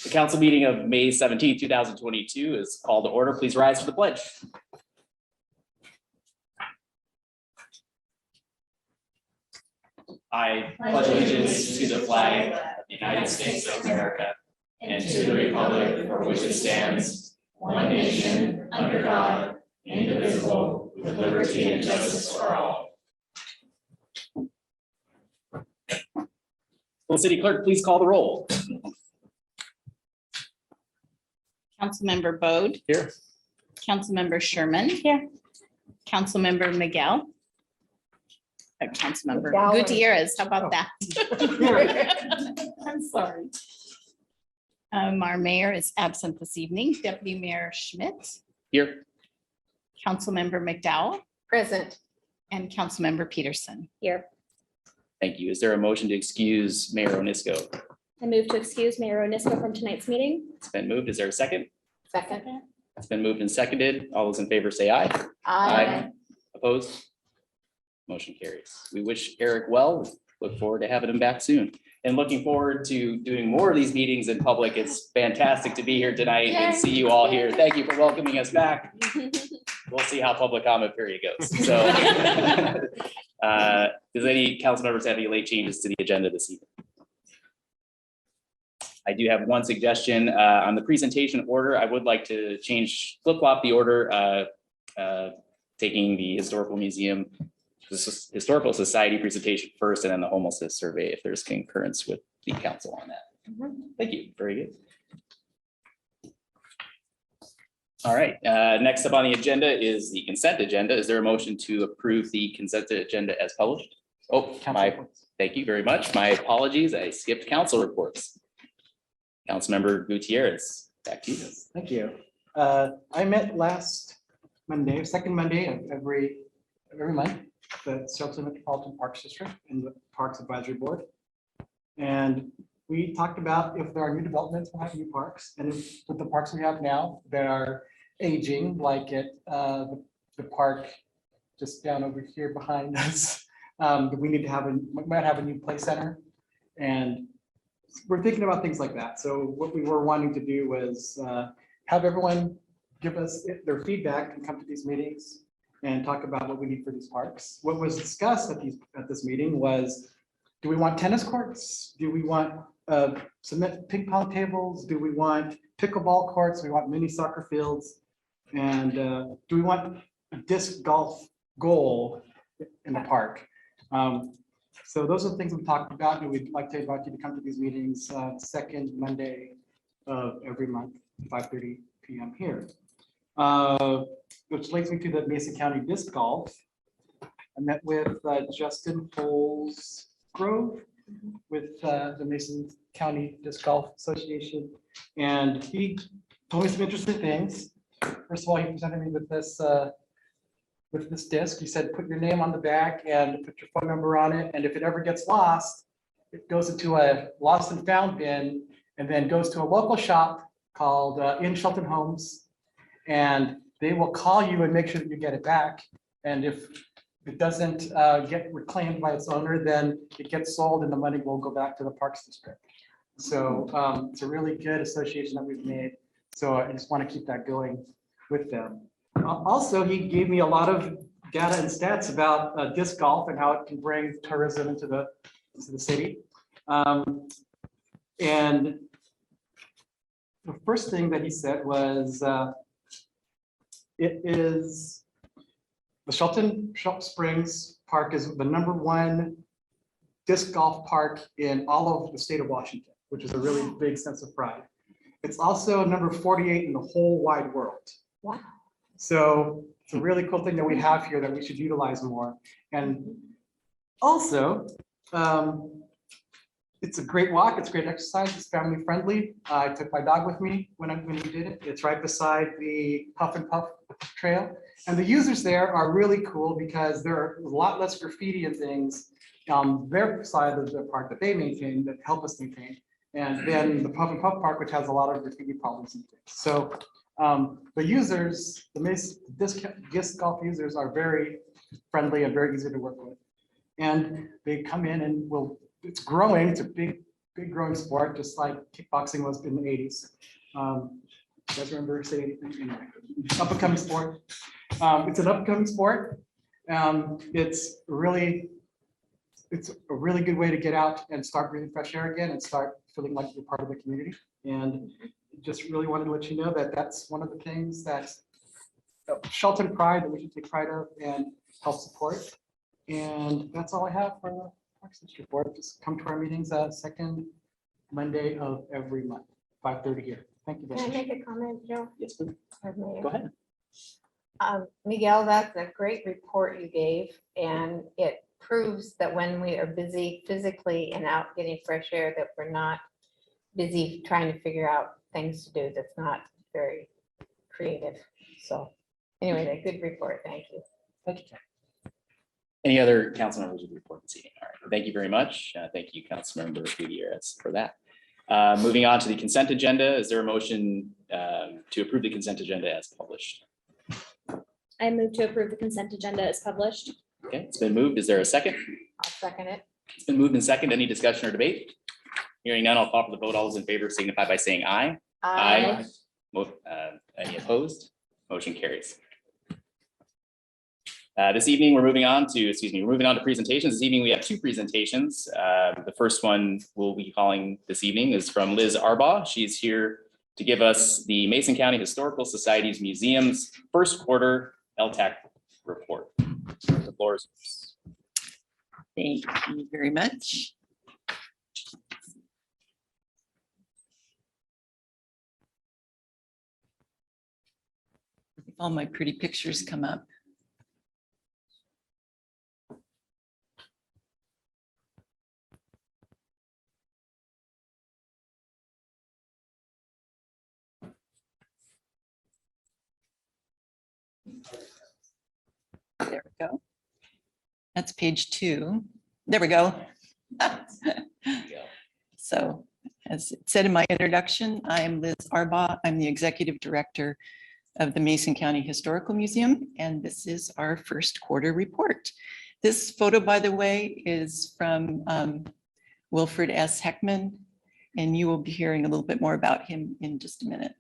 The council meeting of May 17, 2022 is called to order. Please rise for the pledge. I pledge allegiance to the flag of the United States of America and to the republic for which it stands, one nation, under God, indivisible, with liberty and justice for all. Will the city clerk please call the roll? Councilmember Bode. Here. Councilmember Sherman. Here. Councilmember Miguel. Councilmember Gallery. Gutierrez, how about that? I'm sorry. Our mayor is absent this evening. Deputy Mayor Schmidt, Here. Councilmember McDowell, Present. and Councilmember Peterson. Here. Thank you. Is there a motion to excuse Mayor Onisco? I move to excuse Mayor Onisco from tonight's meeting. It's been moved. Is there a second? Second. It's been moved and seconded. All those in favor say aye. Aye. Opposed? Motion carries. We wish Eric well. Look forward to having him back soon. And looking forward to doing more of these meetings in public. It's fantastic to be here tonight and see you all here. Thank you for welcoming us back. We'll see how public comment period goes. So does any council members have any late changes to the agenda this evening? I do have one suggestion on the presentation order. I would like to flip-flop the order, taking the historical museum, historical society presentation first, and then the homelessness survey, if there's concurrence with the council on that. Thank you. Very good. All right. Next up on the agenda is the consent agenda. Is there a motion to approve the consent agenda as published? Oh, thank you very much. My apologies. I skipped council reports. Councilmember Gutierrez, back to you. Thank you. I met last Monday, second Monday of every month, the Sarasota Metropolitan Parks District and the Parks Advisory Board. And we talked about if there are new developments, we'll have new parks. And if with the parks we have now that are aging, like at the park just down over here behind us, we need to might have a new play center. And we're thinking about things like that. So what we were wanting to do was have everyone give us their feedback and come to these meetings and talk about what we need for these parks. What was discussed at this meeting was, do we want tennis courts? Do we want cement ping pong tables? Do we want pickleball courts? Do we want mini soccer fields? And do we want a disc golf goal in the park? So those are the things we talked about, and we'd like to invite you to come to these meetings second Monday of every month, 5:30 p.m. here. Which leads me to the Mason County Disc Golf. I met with Justin Holsgrove with the Mason County Disc Golf Association, and he told me some interesting things. First of all, he presented me with this disc. He said, put your name on the back and put your phone number on it. And if it ever gets lost, it goes into a lost and found bin and then goes to a local shop called In Shelton Homes. And they will call you and make sure that you get it back. And if it doesn't get reclaimed by its owner, then it gets sold and the money will go back to the Parks District. So it's a really good association that we've made. So I just want to keep that going with them. Also, he gave me a lot of data and stats about disc golf and how it can bring tourism into the city. And the first thing that he said was, it is the Shelton Springs Park is the #1 disc golf park in all of the state of Washington, which is a really big sense of pride. It's also number 48 in the whole wide world. Wow. So it's a really cool thing that we have here that we should utilize more. And also, it's a great walk. It's great exercise. It's family friendly. I took my dog with me when we did it. It's right beside the Puff and Puff Trail. And the users there are really cool because there are a lot less graffiti and things on their side of the park that they maintain, that help us maintain. And then the Puff and Puff Park, which has a lot of graffiti problems and things. So the users, the disc golf users are very friendly and very easy to work with. And they come in and it's growing. It's a big good growing sport, just like kickboxing was in the 80s. You guys remember saying anything? Anyway, up and coming sport. It's an upcoming sport. It's a really good way to get out and start breathing fresh air again and start feeling like you're part of the community. And just really wanted to let you know that that's one of the things that Shelton Pride that we should take pride of and help support. And that's all I have for the Parks District Board. Just come to our meetings second Monday of every month, 5:30 here. Thank you very Can I much. make a comment, Joe? Yes, please. Or Mayor? Go ahead. Miguel, that's a great report you gave, and it proves that when we are busy physically and out getting fresh air, that we're not busy trying to figure out things to do that's not very creative. So anyway, a good report. Thank you. Thank you. Any other council members with report this evening? All right, well, thank you very much. Thank you, Councilmember Gutierrez, for that. Moving on to the consent agenda, is there a motion to approve the consent agenda as published? I move to approve the consent agenda as published. Okay, it's been moved. Is there a second? I'll second it. It's been moved and second. Any discussion or debate? Hearing none, I'll call for the vote. All those in favor signify by saying aye. Aye. Any opposed? Motion carries. This evening, we're moving on to presentations. This evening, we have two presentations. The first one we'll be calling this evening is from Liz Arbaugh. She's here to give us the Mason County Historical Society's Museum's first quarter LTAC report. The floor is yours. Thank you very much. If all my pretty pictures come up. There we go. That's page 2. There we go. So, as it said in my introduction, I am Liz Arbaugh. I'm the Executive Director of the Mason County Historical Museum, and this is our first quarter report. This photo, by the way, is from Wilfred S. Heckman, and you will be hearing a little bit more about him in just a minute.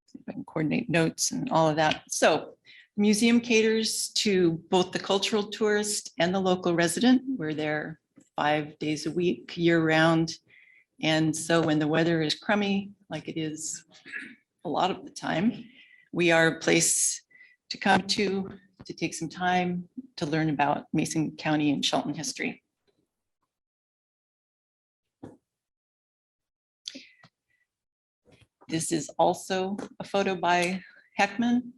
See if I can coordinate notes and all of that. So, the museum caters to both the cultural tourist and the local resident. We're there 5 days a week, year round. And so when the weather is crummy, like it is a lot of the time, we are a place to come to take some time to learn about Mason County and Shelton history. This is also a photo by Heckman.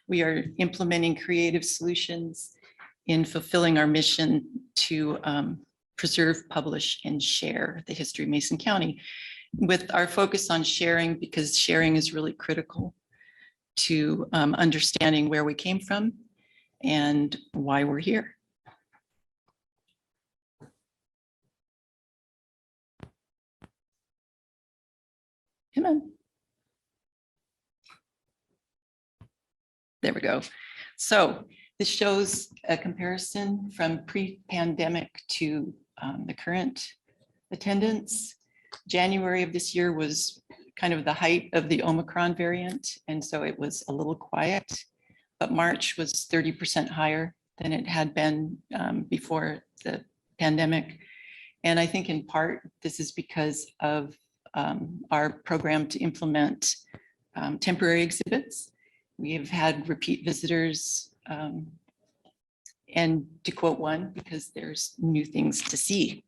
We are implementing creative solutions in fulfilling our mission to preserve, publish, and share the history of Mason County, with our focus on sharing, because sharing is really critical to understanding where we came from and why we're here. Come on. There we go. So this shows a comparison from pre-pandemic to the current attendance. January of this year was kind of the height of the Omicron variant, and so it was a little quiet, but March was 30% higher than it had been before the pandemic. And I think in part, this is because of our program to implement temporary exhibits. We have had repeat visitors, and to quote one, because there's new things to see.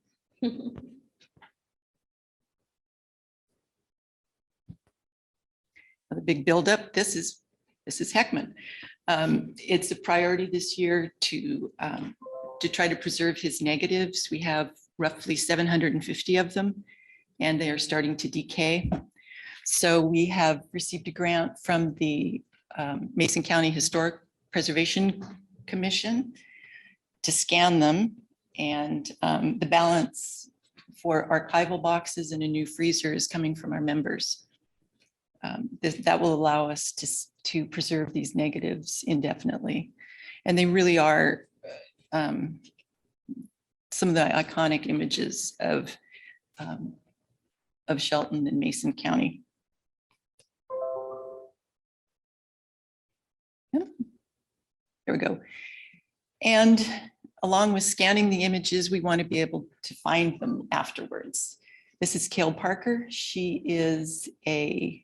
The big buildup. This is Heckman. It's a priority this year to try to preserve his negatives. We have roughly 750 of them, and they are starting to decay. So we have received a grant from the Mason County Historic Preservation Commission to scan them, and the balance for archival boxes and a new freezer is coming from our members. That will allow us to preserve these negatives indefinitely. And they really are some of the iconic images of Shelton and Mason County. Yep. There we go. And along with scanning the images, we want to be able to find them afterwards. This is Kale Parker. She is the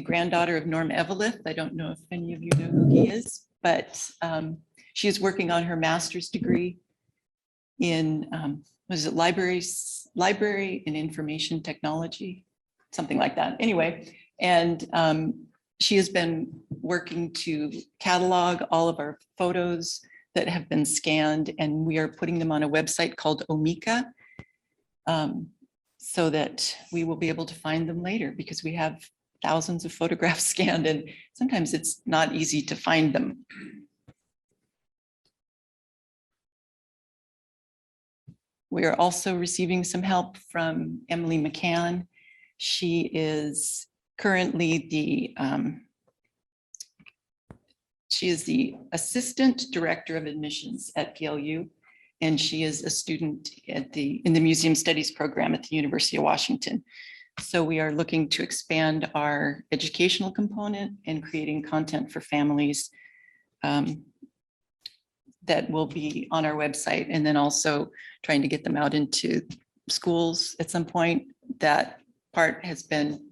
granddaughter of Norm Eveleth. I don't know if any of you know who he is, but she is working on her master's degree in, what is it, library and information technology, something like that. Anyway, and she has been working to catalog all of our photos that have been scanned, and we are putting them on a website called Omeka, so that we will be able to find them later, because we have thousands of photographs scanned and sometimes it's not easy to find them. We are also receiving some help from Emily McCann. She is currently the Assistant Director of Admissions at PLU, and she is a student in the Museum Studies program at the University of Washington. So we are looking to expand our educational component and creating content for families that will be on our website, and then also trying to get them out into schools at some point. That part has been,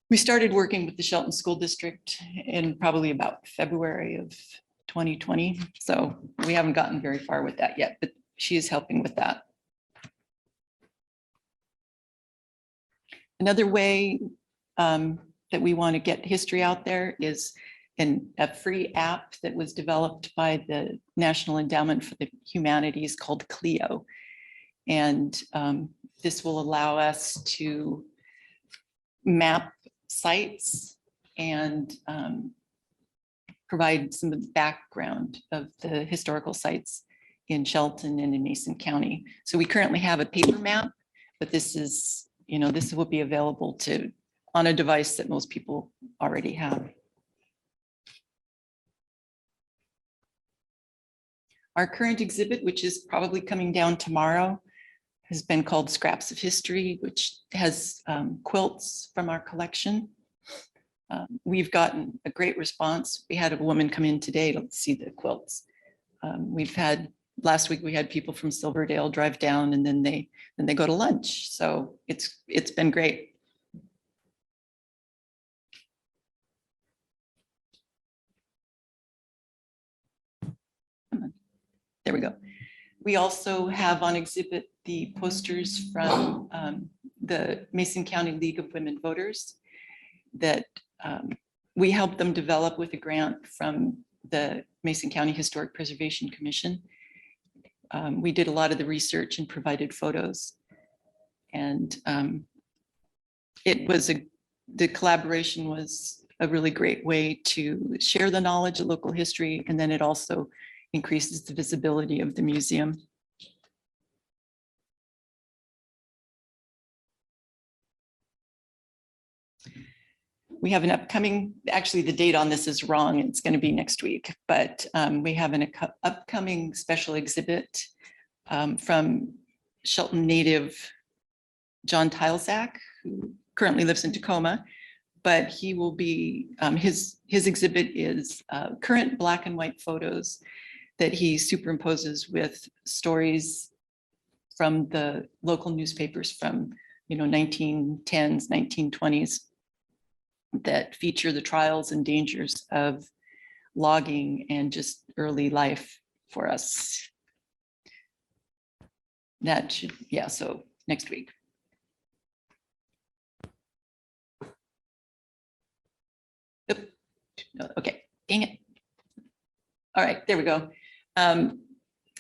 we started working with the Shelton School District in probably about February of 2020. So we haven't gotten very far with that yet, but she is helping with that. Another way that we want to get history out there is a free app that was developed by the National Endowment for the Humanities called Clio. And this will allow us to map sites and provide some of the background of the historical sites in Shelton and in Mason County. So we currently have a paper map, but this is, this will be available on a device that most people already have. Our current exhibit, which is probably coming down tomorrow, has been called Scraps of History, which has quilts from our collection. We've gotten a great response. We had a woman come in today to see the quilts. Last week we had people from Silverdale drive down, and then they go to lunch. So it's been great. There we go. We also have on exhibit the posters from the Mason County League of Women Voters that we helped them develop with a grant from the Mason County Historic Preservation Commission. We did a lot of the research and provided photos. And the collaboration was a really great way to share the knowledge of local history, and then it also increases the visibility of the museum. We have an upcoming, actually the date on this is wrong, it's going to be next week, but we have an upcoming special exhibit from Shelton native John Tilzak, who currently lives in Tacoma, but he will be, his exhibit is current black and white photos that he superimposes with stories from the local newspapers from 1910s, 1920s that feature the trials and dangers of logging and just early life for us. That should, yeah, so next week. Okay, dang it. All right, there we go.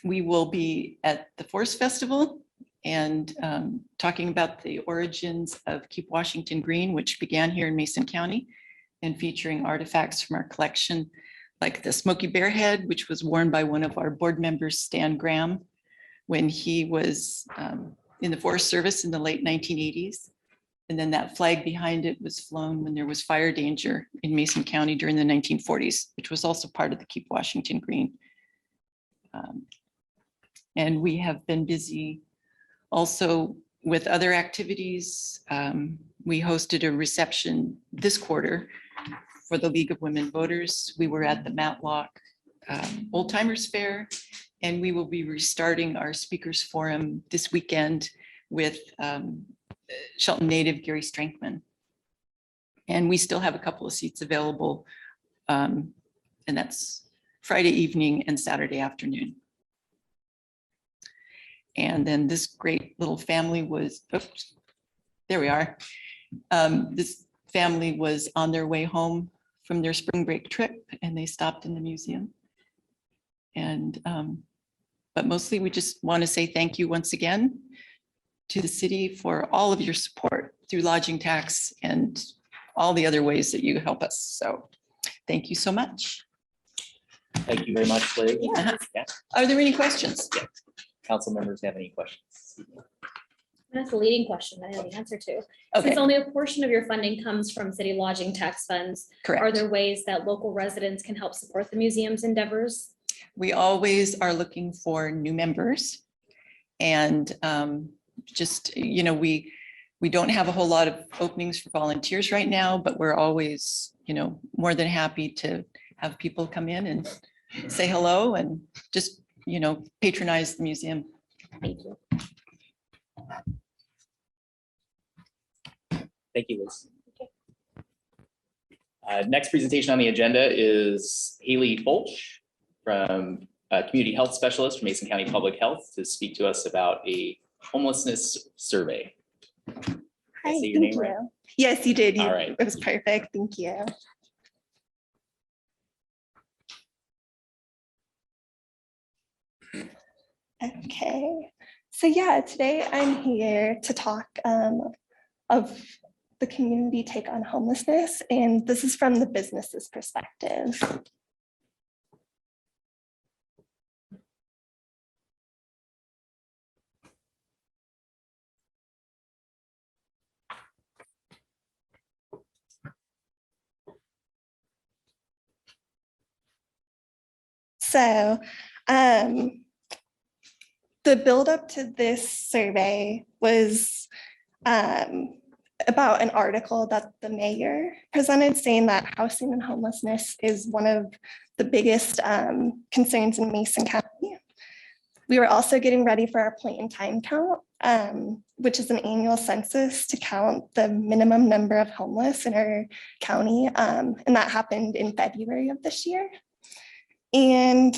We will be at the Forest Festival and talking about the origins of Keep Washington Green, which began here in Mason County, and featuring artifacts from our collection, like the Smoky Bear head, which was worn by one of our board members, Stan Graham, when he was in the Forest Service in the late 1980s. And then that flag behind it was flown when there was fire danger in Mason County during the 1940s, which was also part of the Keep Washington Green And we have been busy also with other activities. We hosted a reception this quarter for the League of Women Voters. We were at the Matlock Old Timers Fair, and we will be restarting our speakers forum this weekend with Shelton native Gary Strankman. And we still have a couple of seats available, and that's Friday evening and Saturday afternoon. And then this great little family was, oops, there we are. This family was on their way home from their spring break trip, and they stopped in the museum. And but mostly we just want to say thank you once again to the city for all of your support through lodging tax and all the other ways that you help us. So thank you so much. Thank you very much, Larry. Yeah. Yeah. Are there any questions? Council members have any questions? That's a leading question I know the answer to. Okay, Since only a portion of your funding comes from city lodging tax funds, are correct. there ways that local residents can help support the museum's endeavors? We always are looking for new members. And just, you know, we don't have a whole lot of openings for volunteers right now, but we're always, you know, more than happy to have people come in and say hello and just, you know, patronize the museum. Thank you. Thank you, Liz. Next presentation on the agenda is Ltch from Community Health Specialist from Mason County Public Health to speak to us about a homelessness survey. Hi, say your thank name right? you. Yes, you did. All right. It was perfect. Thank you. Okay, so yeah, today I'm here to talk of the community take on homelessness, and this is from the business's perspective. So the buildup to this survey was about an article that the mayor presented saying that housing and homelessness is one of the biggest concerns in Mason County. We were also getting ready for our point in time count, which is an annual census to count the minimum number of homeless in our county. And that happened in February of this year. And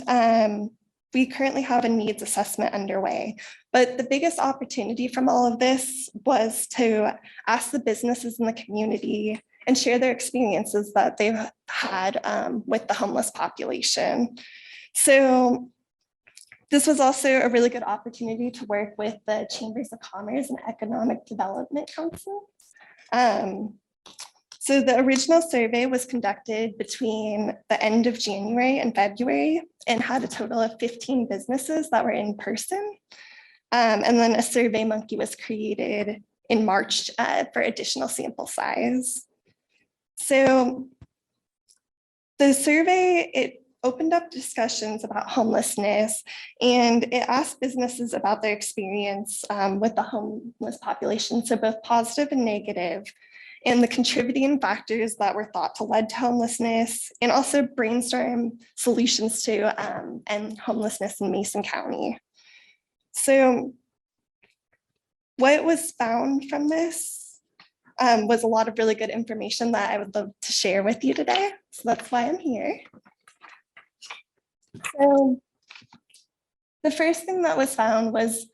we currently have a needs assessment underway. But the biggest opportunity from all of this was to ask the businesses in the community and share their experiences that they've had with the homeless population. So this was also a really good opportunity to work with the Chambers of Commerce and Economic Development Council. So the original survey was conducted between the end of January and February and had a total of 15 businesses that were in person. And then a Survey Monkey was created in March for additional sample size. So the survey, it opened up discussions about homelessness, and it asked businesses about their experience with the homeless population, so both positive and negative, and the contributing factors that were thought to lead to homelessness, and also brainstorm solutions to end homelessness in Mason County. So what was found from this was a lot of really good information that I would love to share with you today. So that's why I'm here. So the first thing that was found was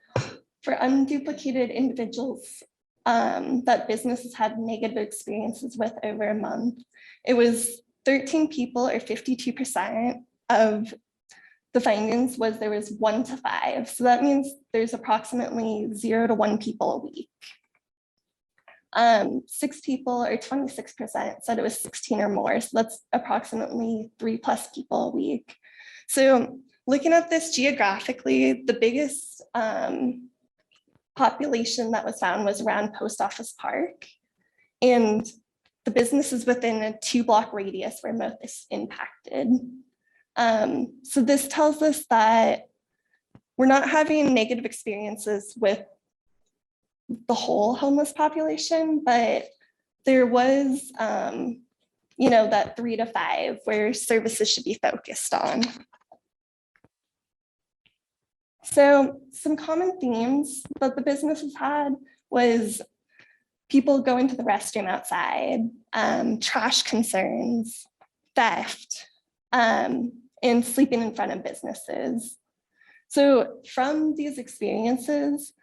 for unduplicated individuals that businesses had negative experiences with over a month. It was 13 people, or 52% of the findings was there was 1 to 5. So that means there's approximately 0 to 1 people a week. 6 people, or 26%, said it was 16 or more. So that's approximately 3+ people a week. So looking at this geographically, the biggest population that was found was around Post Office Park, and the businesses within a 2-block radius were most impacted. So this tells us that we're not having negative experiences with the whole homeless population, but there was, that 3 to 5 where services should be focused on. So some common themes that the businesses had was people going to the restroom outside, trash concerns, theft, and sleeping in front of businesses. So from these experiences,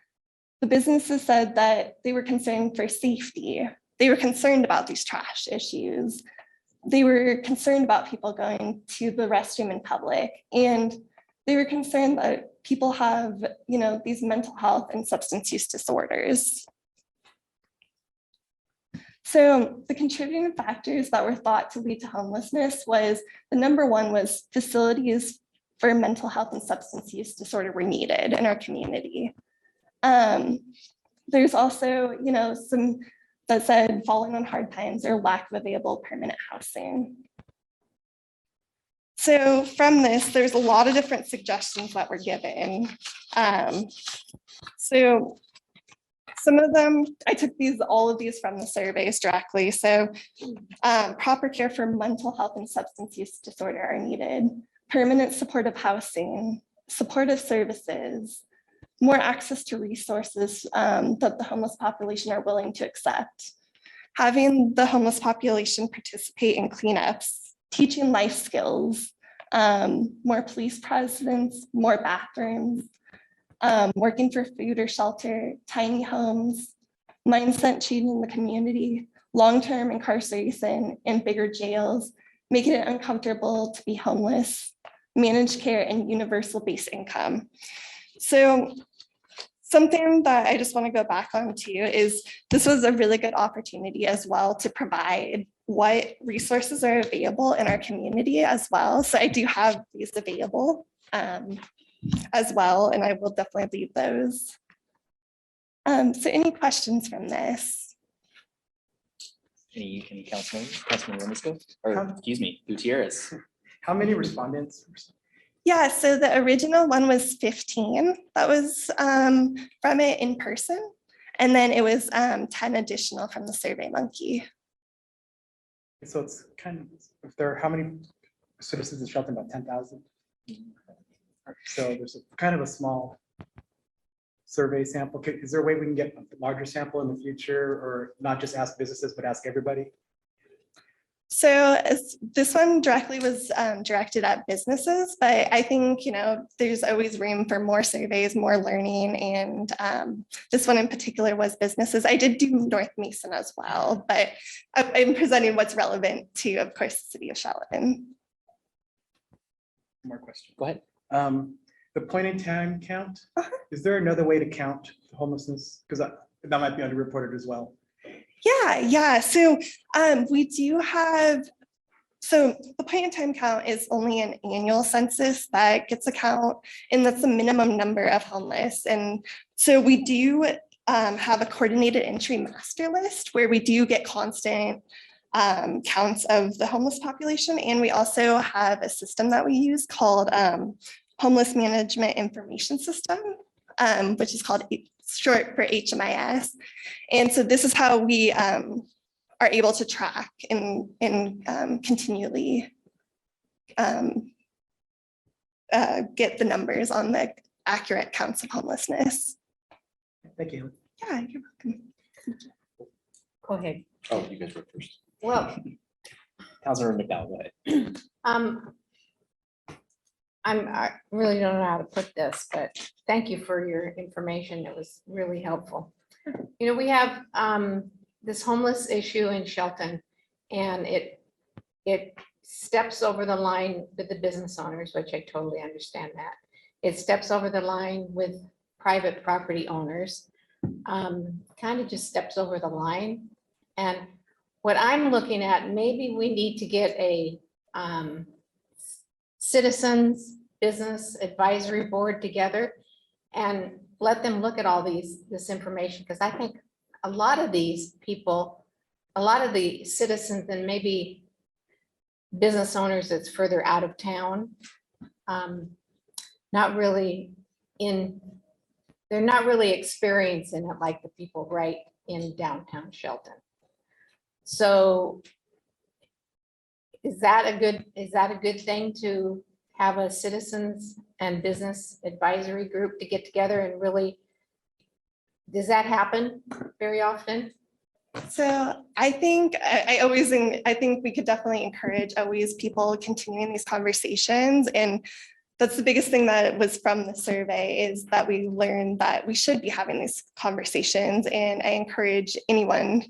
the businesses said that they were concerned for safety. They were concerned about these trash issues. They were concerned about people going to the restroom in public. And they were concerned that people have, these mental health and substance use disorders. So the contributing factors that were thought to lead to homelessness was, the number one was facilities for mental health and substance use disorder were needed in our community. There's also, some that said falling on hard times or lack of available permanent housing. So from this, there's a lot of different suggestions that were given. So some of them, I took all of these from the surveys directly. So proper care for mental health and substance use disorder are needed. Permanent supportive housing, supportive services, more access to resources that the homeless population are willing to accept. Having the homeless population participate in cleanups, teaching life skills, more police presence, more bathrooms, working for food or shelter, tiny homes, mindset change in the community, long-term incarceration in bigger jails, making it uncomfortable to be homeless, managed care, and universal base income. So something that I just want to go back on to is this was a really good opportunity as well to provide what resources are available in our community as well. So I do have these available as well, and I will definitely leave those. So any questions from this? Any Councilman Lemisco, or excuse me, Gutierrez? How many respondents? Yeah, so the original one was 15. That was from it in person. And then it was 10 additional from the Survey Monkey. So it's kind of, if there are how many citizens in Shelton, about 10,000? So there's kind of a small survey sample. Is there a way we can get a larger sample in the future, or not just ask businesses, but ask everybody? So this one directly was directed at businesses, but I think, there's always room for more surveys, more learning. And this one in particular was businesses. I did do North Mason as well, but I'm presenting what's relevant to, of course, the city of Shelton. More questions. Go ahead. The point in time count, is there another way to count homelessness? Because that might be underreported as well. Yeah. So we do have, so the point in time count is only an annual census that gets a count, and that's the minimum number of homeless. And so we do have a coordinated entry master list where we do get constant counts of the homeless population. And we also have a system that we use called Homeless Management Information System, which is called short for HMIS. And so this is how we are able to track and continually get the numbers on the accurate counts of homelessness. Thank you. Yeah, you're welcome. Go ahead. Oh, you guys were first. Well, Councilor McDowell, go ahead. I really don't know how to put this, but thank you for your information. It was really helpful. We have this homeless issue in Shelton, and it steps over the line with the business owners, which I totally understand that. It steps over the line with private property owners, kind of just steps over the line. And what I'm looking at, maybe we need to get a citizens business advisory board together and let them look at all this information, because I think a lot of these people, a lot of the citizens and maybe business owners that's further out of town, not really they're not really experiencing it like the people right in downtown Shelton. So is that a good thing to have a citizens and business advisory group to get together and really, does that happen very often? So I think I think we could definitely encourage always people continuing these conversations. And that's the biggest thing that was from the survey, is that we learned that we should be having these conversations. And I encourage anyone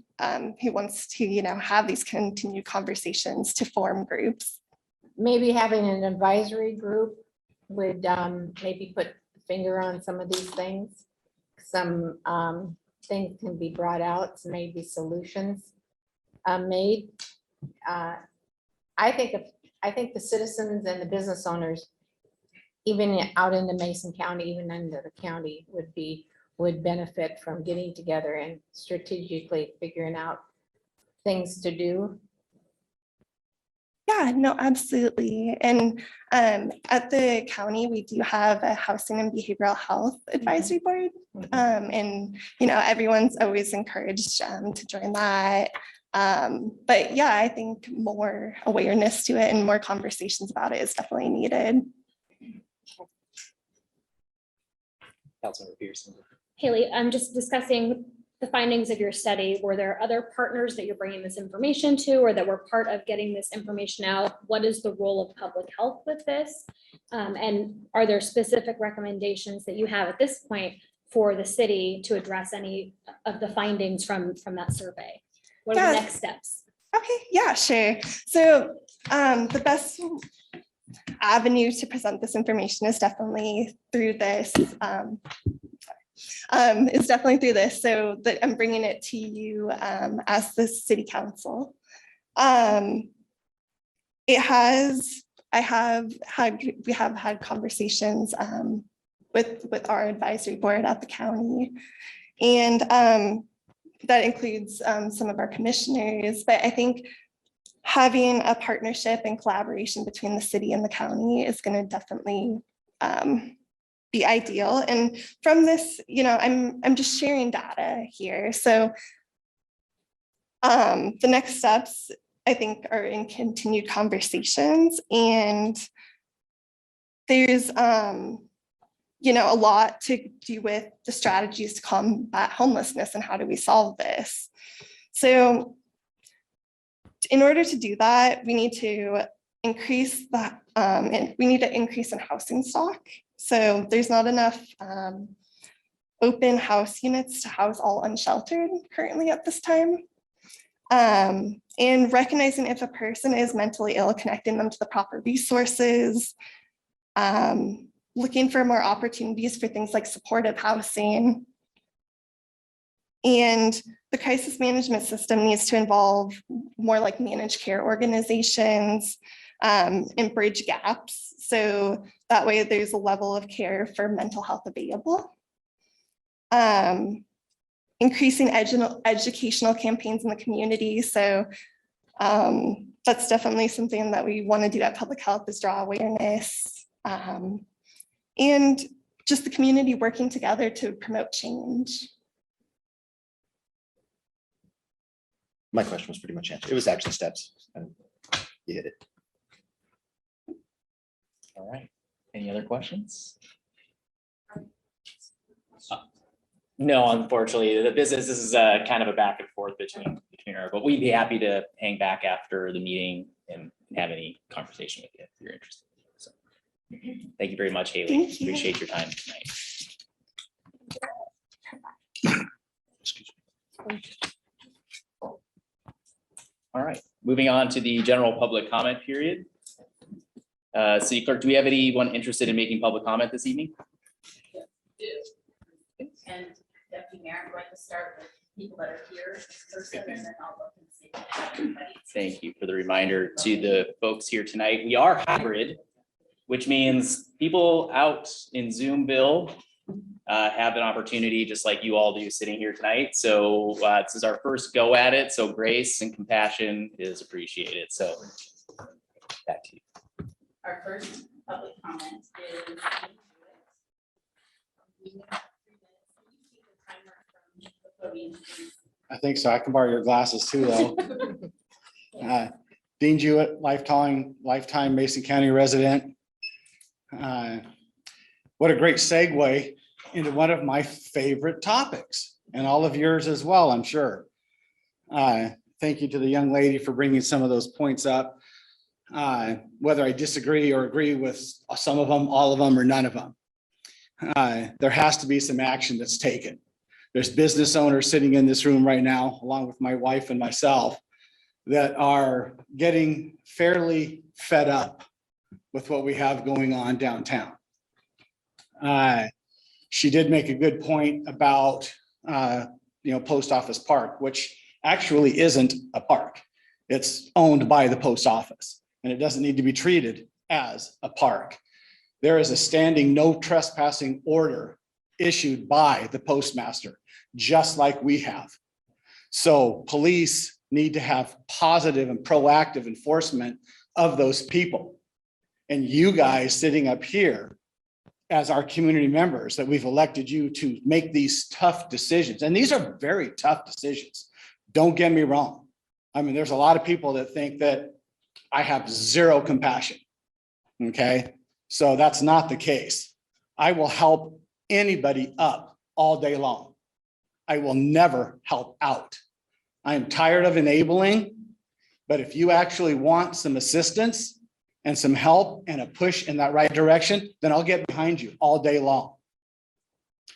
who wants to, have these continued conversations to form groups. Maybe having an advisory group would maybe put a finger on some of these things. Some things can be brought out, so maybe solutions made. I think the citizens and the business owners, even out in the Mason County, even under the county, would benefit from getting together and strategically figuring out things to do. Yeah, no, absolutely. And at the county, we do have a housing and behavioral health advisory board. And, everyone's always encouraged to join that. But yeah, I think more awareness to it and more conversations about it is definitely needed. Councilmember Pearson. Haley, I'm just discussing the findings of your study. Were there other partners that you're bringing this information to, or that were part of getting this information out? What is the role of public health with this? And are there specific recommendations that you have at this point for the city to address any of the findings from that survey? What are the Yeah. next steps? Okay, yeah, sure. So the best avenue to present this information is definitely through this. So that I'm bringing it to you as the city council. We have had conversations with our advisory board at the county, and that includes some of our commissioners, but I think having a partnership and collaboration between the city and the county is going to definitely be ideal. And from this, I'm just sharing data here. So the next steps, I think, are in continued conversations, and there's a lot to do with the strategies to combat homelessness and how do we solve this. So in order to do that, we need to increase in housing stock. So there's not enough open house units to house all unsheltered currently at this time. And recognizing if a person is mentally ill, connecting them to the proper resources, looking for more opportunities for things like supportive housing. And the crisis management system needs to involve more like managed care organizations and bridge gaps. So that way there's a level of care for mental health available. Increasing educational campaigns in the community. So that's definitely something that we want to do at Public Health, is draw awareness. And just the community working together to promote change. My question was pretty much answered. It was action steps, and you hit it. All right. Any other questions? No, unfortunately, this is kind of a back and forth between her, but we'd be happy to hang back after the meeting and have any conversation with you if you're interested. So, thank you very much, Haley. Thank you. Appreciate your time tonight. Excuse me. All right, moving on to the general public comment period. City Clerk, do we have anyone interested in making public comment this evening? And Deputy Mayor, I'm going to start with people that are here in person, and then I'll look and see if I have anybody. Thank you for the reminder to the folks here tonight. We are hybrid, which means people out in Zoomville have an opportunity just like you all do sitting here tonight. So this is our first go at it. So grace and compassion is appreciated. So back to you. Our first public comment is We have 3 minutes. Can you keep the timer from the podium, please? I think so. I can borrow your glasses too, though. Dean Jewett, lifetime Mason County resident. What a great segue into one of my favorite topics, and all of yours as well, I'm sure. Thank you to the young lady for bringing some of those points up. Whether I disagree or agree with some of them, all of them, or none of them. There has to be some action that's taken. There's business owners sitting in this room right now, along with my wife and myself, that are getting fairly fed up with what we have going on downtown. She did make a good point about, Post Office Park, which actually isn't a park. It's owned by the post office, and it doesn't need to be treated as a park. There is a standing no trespassing order issued by the postmaster, just like we have. So police need to have positive and proactive enforcement of those people. And you guys sitting up here as our community members that we've elected you to make these tough decisions. And these are very tough decisions. Don't get me wrong. I mean, there's a lot of people that think that I have zero compassion. Okay, so that's not the case. I will help anybody up all day long. I will never help out. I am tired of enabling, but if you actually want some assistance and some help and a push in that right direction, then I'll get behind you all day long.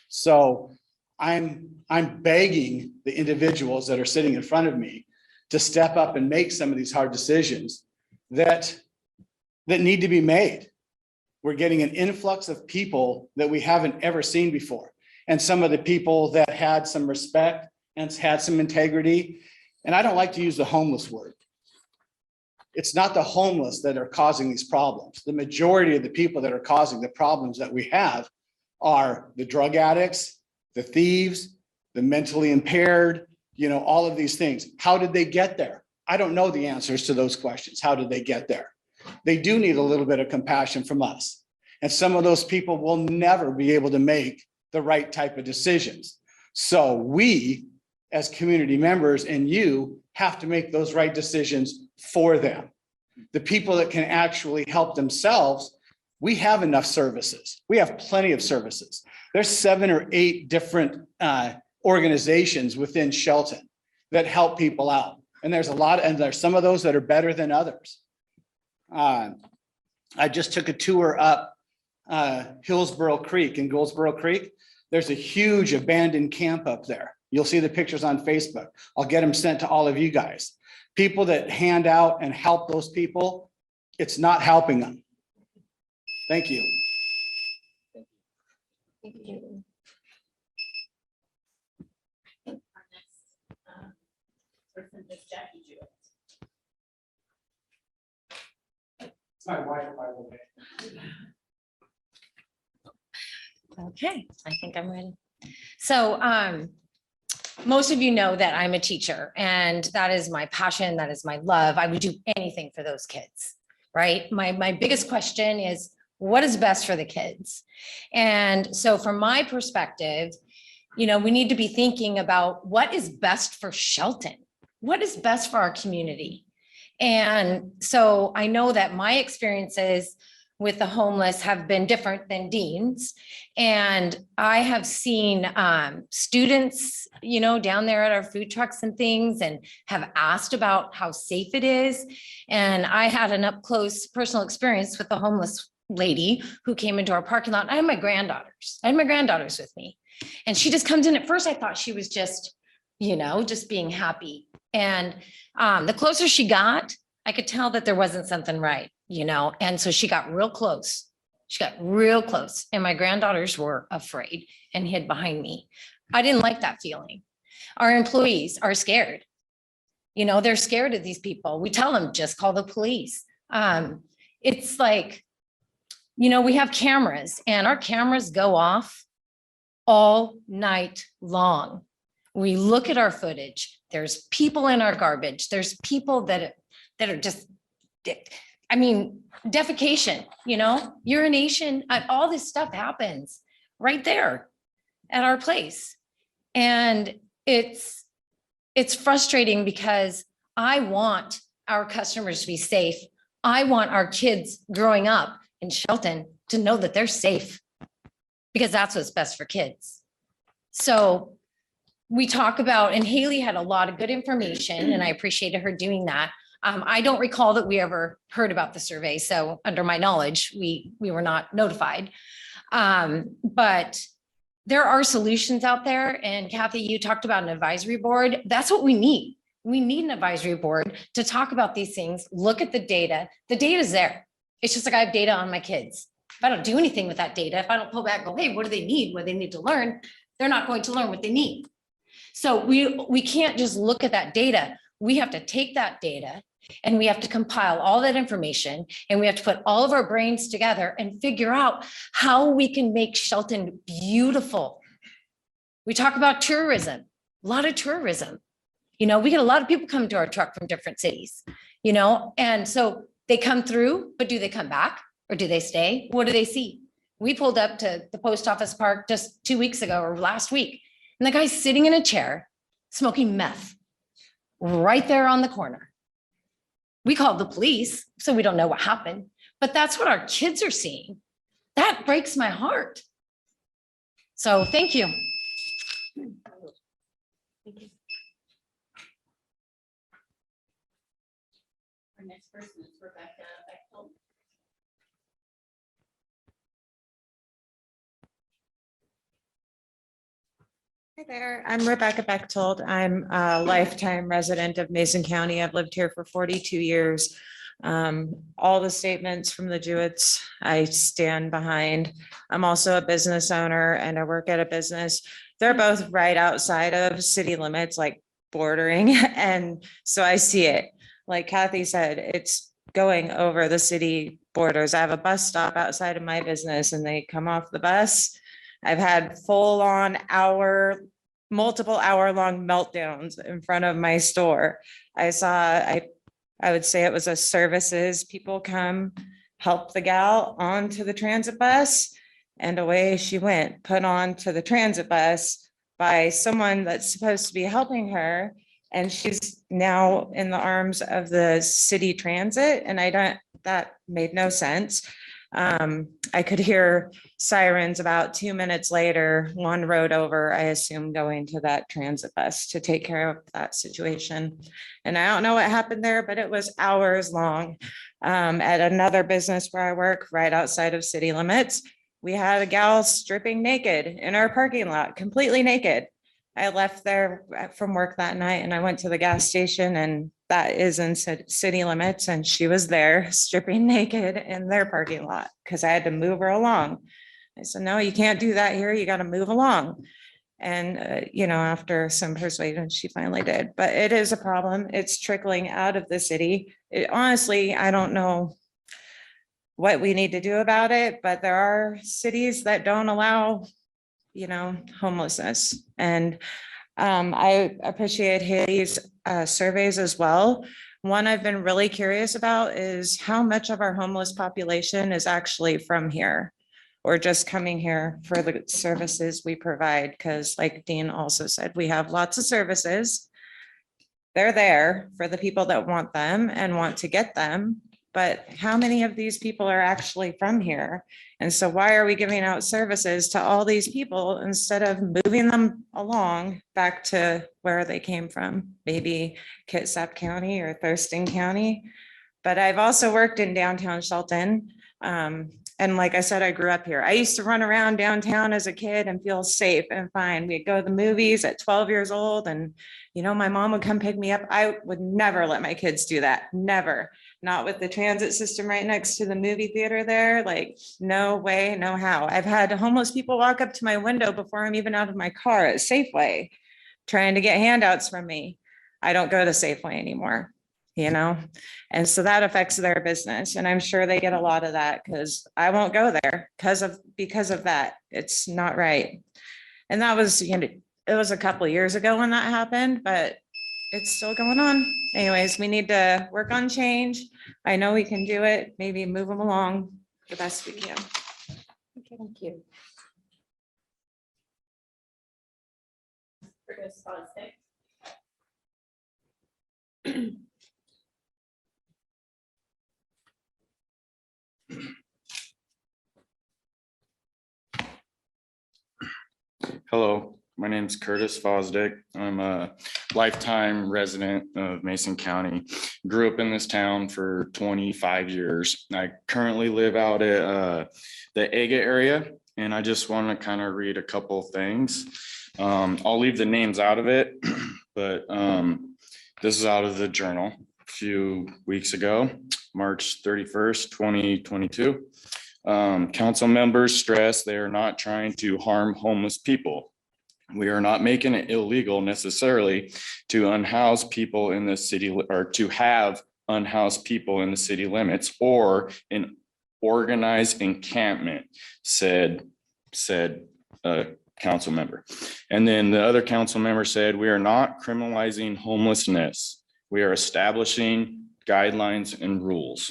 So I'm begging the individuals that are sitting in front of me to step up and make some of these hard decisions that need to be made. We're getting an influx of people that we haven't ever seen before. And some of the people that had some respect and had some integrity, and I don't like to use the homeless word. It's not the homeless that are causing these problems. The majority of the people that are causing the problems that we have are the drug addicts, the thieves, the mentally impaired, all of these things. How did they get there? I don't know the answers to those questions. How did they get there? They do need a little bit of compassion from us. And some of those people will never be able to make the right type of decisions. So we, as community members, and you have to make those right decisions for them. The people that can actually help themselves, we have enough services. We have plenty of services. There's 7 or 8 different organizations within Shelton that help people out. And there's a lot, and there's some of those that are better than others. I just took a tour up Hillsborough Creek in Goldsboro Creek. There's a huge abandoned camp up there. You'll see the pictures on Facebook. I'll get them sent to all of you guys. People that hand out and help those people, it's not helping them. Thank you. Thank you. Our next person is Jackie Jewett. My wife, by the way. Okay, I think I'm ready. So most of you know that I'm a teacher, and that is my passion, that is my love. I would do anything for those kids, right? My biggest question is, what is best for the kids? And so from my perspective, we need to be thinking about what is best for Shelton. What is best for our community? And so I know that my experiences with the homeless have been different than Dean's. And I have seen students, down there at our food trucks and things, and have asked about how safe it is. And I had an up close personal experience with the homeless lady who came into our parking lot. I had my granddaughters with me. And she just comes in. At first I thought she was just, just being happy. And the closer she got, I could tell that there wasn't something right, and so she got real close. And my granddaughters were afraid and hid behind me. I didn't like that feeling. Our employees are scared. They're scared of these people. We tell them, just call the police. It's like, we have cameras, and our cameras go off all night long. We look at our footage. There's people in our garbage. There's people that are just, defecation, urination, all this stuff happens right there. at our place. And it's frustrating because I want our customers to be safe. I want our kids growing up in Shelton to know that they're safe because that's what's best for kids. So we talk about, and Haley had a lot of good information and I appreciated her doing that. I don't recall that we ever heard about the survey. So under my knowledge, we were not notified. But there are solutions out there. And Kathy, you talked about an advisory board. That's what we need. We need an advisory board to talk about these things, look at the data. The data is there. It's just like I have data on my kids. If I don't do anything with that data, if I don't pull back, and go, hey, what do they need? What do they need to learn? They're not going to learn what they need. So we can't just look at that data. We have to take that data and we have to compile all that information and we have to put all of our brains together and figure out how we can make Shelton beautiful. We talk about tourism, a lot of tourism. You know, we get a lot of people come to our truck from different cities, you know, and so they come through, but do they come back or do they stay? What do they see? We pulled up to the post office park just 2 weeks ago or last week, and the guy's sitting in a chair smoking meth right there on the corner. We called the police, so we don't know what happened, but that's what our kids are seeing. That breaks my heart. So thank you. Our next person is Rebecca Bechtold. Hi there, I'm Rebecca Bechtold. I'm a lifetime resident of Mason County. I've lived here for 42 years. All the statements from the Jewetts, I stand behind. I'm also a business owner and I work at a business. They're both right outside of city limits, like bordering. And so I see it. Like Kathy said, it's going over the city borders. I have a bus stop outside of my business and they come off the bus. I've had full-on multiple hour-long meltdowns in front of my store. I would say it was a services. People come help the gal onto the transit bus and away she went, put on to the transit bus by someone that's supposed to be helping her. And she's now in the arms of the city transit. And that made no sense. I could hear sirens about 2 minutes later, one road over, I assume going to that transit bus to take care of that situation. And I don't know what happened there, but it was hours long. At another business where I work right outside of city limits, we had a gal stripping naked in our parking lot, completely naked. I left there from work that night and I went to the gas station and that is in city limits and she was there stripping naked in their parking lot because I had to move her along. I said, no, you can't do that here. You got to move along. And, you know, after some persuasion, she finally did, but it is a problem. It's trickling out of the city. Honestly, I don't know what we need to do about it, but there are cities that don't allow, you know, homelessness. And I appreciate Haley's surveys as well. One I've been really curious about is how much of our homeless population is actually from here or just coming here for the services we provide. Because like Dean also said, we have lots of services. They're there for the people that want them and want to get them. But how many of these people are actually from here? And so why are we giving out services to all these people instead of moving them along back to where they came from? Maybe Kitsap County or Thurston County. But I've also worked in downtown Shelton. And like I said, I grew up here. I used to run around downtown as a kid and feel safe and fine. We'd go to the movies at 12 years old and, you know, my mom would come pick me up. I would never let my kids do that. Never. Not with the transit system right next to the movie theater there. Like, no way, no how. I've had homeless people walk up to my window before I'm even out of my car at Safeway, trying to get handouts from me. I don't go to Safeway anymore, you know? And so that affects their business. And I'm sure they get a lot of that because I won't go there because of that. It's not right. And that was, you know, it was a couple of years ago when that happened, but it's still going on. Anyways, we need to work on change. I know we can do it. Maybe move them along the best we can. Okay, thank you. Curtis Fosdick. Hello, my name is Curtis Fosdick. I'm a lifetime resident of Mason County. Grew up in this town for 25 years. I currently live out at the Aga area, and I just want to kind of read a couple things. I'll leave the names out of it, but this is out of the Journal a few weeks ago, March 31st, 2022. Council members stress they are not trying to harm homeless people. We are not making it illegal necessarily to unhouse people in the city or to have unhoused people in the city limits or an organized encampment, said council member. And then the other council member said, we are not criminalizing homelessness. We are establishing guidelines and rules.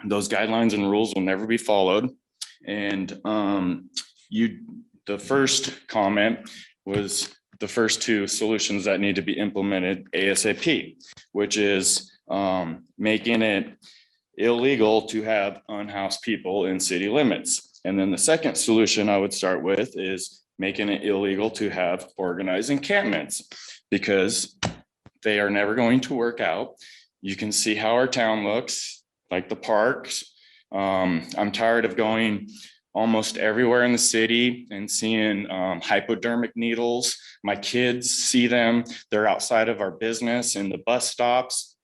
Those guidelines and rules will never be followed. And the first comment was the first two solutions that need to be implemented ASAP, which is making it illegal to have unhoused people in city limits. And then the second solution I would start with is making it illegal to have organized encampments, because they are never going to work out. You can see how our town looks, like the parks. I'm tired of going almost everywhere in the city and seeing hypodermic needles. My kids see them. They're outside of our business and the bus stops.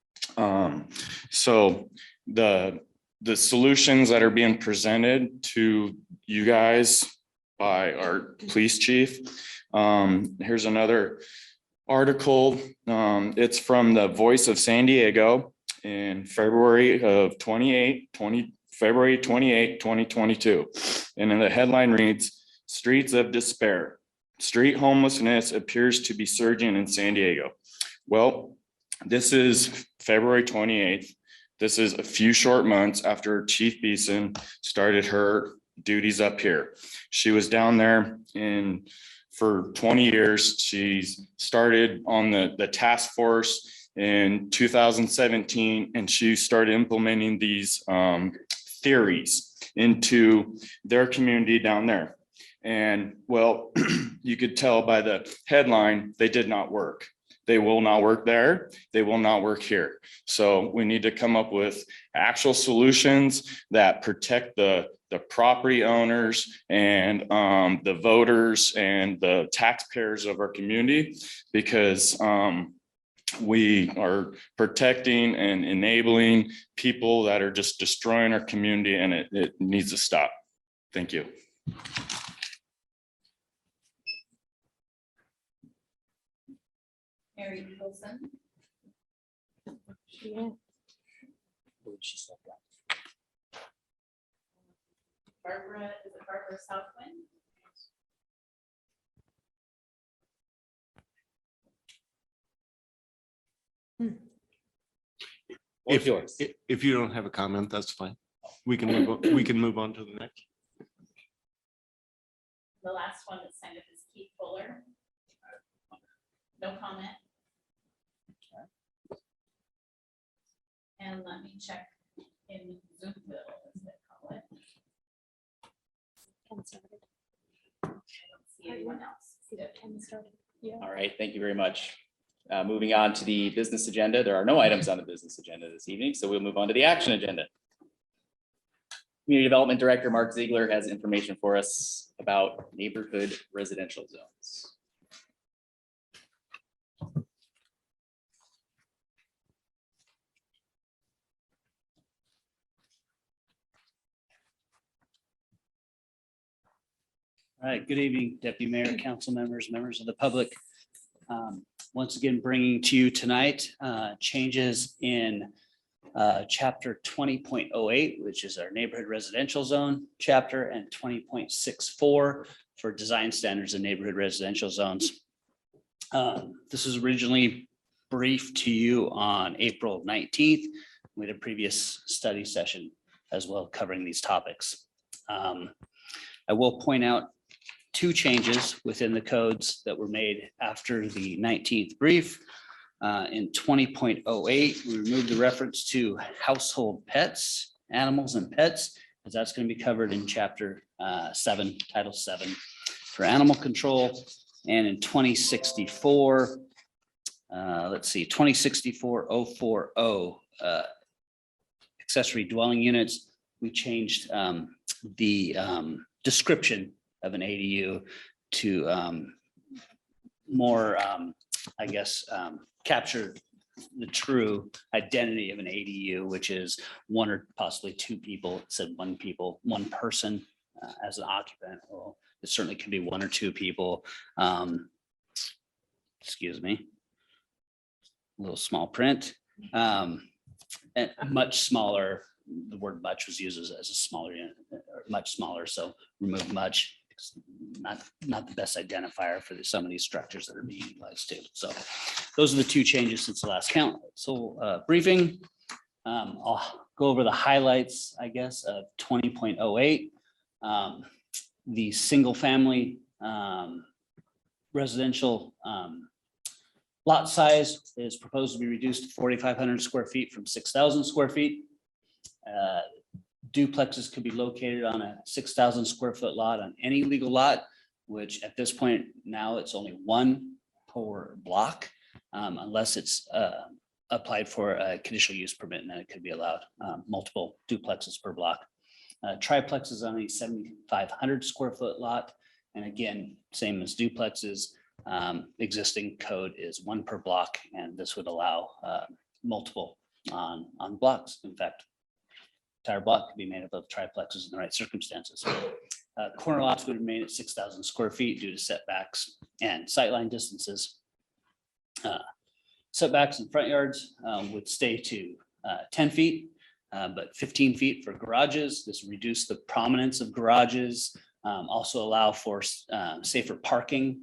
So the solutions that are being presented to you guys by our police chief. Here's another article. It's from the Voice of San Diego in February 28, 2022. And then the headline reads, "Streets of Despair. Street homelessness appears to be surging in San Diego." Well, this is February 28th. This is a few short months after Chief Beeson started her duties up here. She was down there for 20 years. She's started on the task force in 2017, and she started implementing these theories into their community down there. And well, you could tell by the headline, they did not work. They will not work there. They will not work here. So we need to come up with actual solutions that protect the property owners and the voters and the taxpayers of our community, because we are protecting and enabling people that are just destroying our community, and it needs to stop. Thank you. Mary Wilson. Barbara, is it Barbara Southwind? If you don't have a comment, that's fine. We can move on to the next. The last one that's signed up is Keith Fuller. No comment. And let me check in Zoomville, as they call it. I don't see anyone else. All right, thank you very much. Moving on to the business agenda. There are no items on the business agenda this evening, so we'll move on to the action agenda. Community Development Director Mark Ziegler has information for us about neighborhood residential zones. All right, good evening, Deputy Mayor, council members, members of the public. Once again, bringing to you tonight changes in chapter 20.08, which is our neighborhood residential zone chapter, and 20.64 for design standards in neighborhood residential zones. This was originally briefed to you on April 19th. We had a previous study session as well covering these topics. I will point out two changes within the codes that were made after the 19th brief. In 20.08, we removed the reference to household pets, animals and pets, because that's going to be covered in chapter 7, title 7 for animal control. And in 2064, let's see, 2064-040, accessory dwelling units, we changed the description of an ADU to more, I guess, capture the true identity of an ADU, which is one or possibly two people. It said one person as an occupant. Well, it certainly can be one or two people. Excuse me. A little small print. And much smaller. The word much was used as a smaller unit, or much smaller. So remove much. It's not the best identifier for some of these structures that are being utilized too. So those are the two changes since the last count. So briefing. I'll go over the highlights, I guess, of 20.08. The single family residential lot size is proposed to be reduced to 4,500 square feet from 6,000 square feet. Duplexes could be located on a 6,000 square foot lot on any legal lot, which at this point now it's only one per block, unless it's applied for a conditional use permit, and then it could be allowed multiple duplexes per block. Triplexes on a 7,500 square foot lot, and again, same as duplexes. Existing code is one per block, and this would allow multiple on blocks. In fact, entire block could be made up of triplexes in the right circumstances. Corner lots would remain at 6,000 square feet due to setbacks and sightline distances. Setbacks in front yards would stay to 10 feet, but 15 feet for garages. This would reduce the prominence of garages, also allow for safer parking,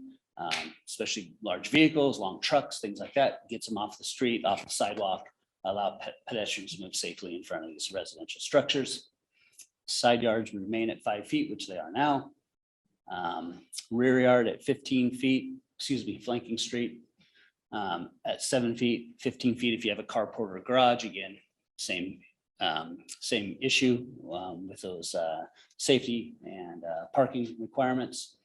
especially large vehicles, long trucks, things like that. Gets them off the street, off the sidewalk, allow pedestrians to move safely in front of these residential structures. Side yards would remain at 5 feet, which they are now. Rear yard at 15 feet, flanking street at 7 feet, 15 feet if you have a carport or a garage. Again, same issue with those safety and parking requirements.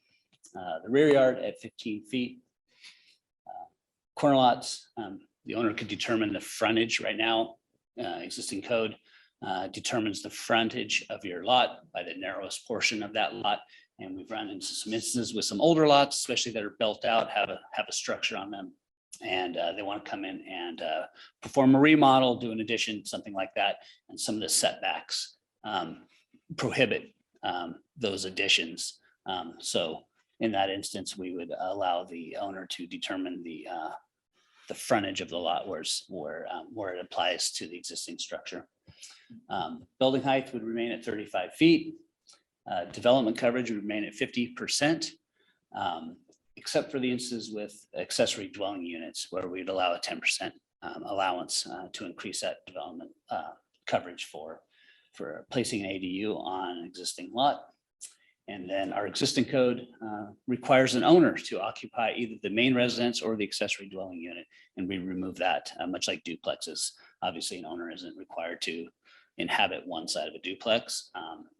The rear yard at 15 feet. Corner lots, the owner could determine the frontage. Right now, existing code determines the frontage of your lot by the narrowest portion of that lot. And we've run into some instances with some older lots, especially that are built out, have a structure on them. And they want to come in and perform a remodel, do an addition, something like that. And some of the setbacks prohibit those additions. So in that instance, we would allow the owner to determine the frontage of the lot where it applies to the existing structure. Building height would remain at 35 feet. Development coverage would remain at 50%, except for the instances with accessory dwelling units where we'd allow a 10% allowance to increase that development coverage for placing an ADU on an existing lot. And then our existing code requires an owner to occupy either the main residence or the accessory dwelling unit. And we remove that, much like duplexes. Obviously, an owner isn't required to inhabit one side of a duplex.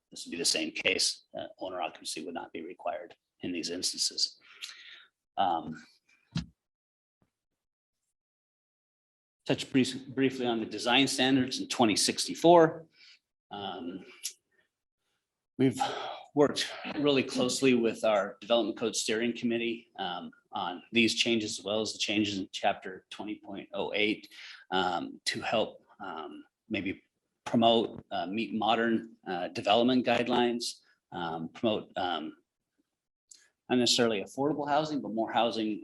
This would be the same case. Owner occupancy would not be required in these instances. Touch briefly on the design standards in 2064. We've worked really closely with our development code steering committee on these changes, as well as the changes in chapter 20.08 to help maybe promote, meet modern development guidelines, promote not necessarily affordable housing, but more housing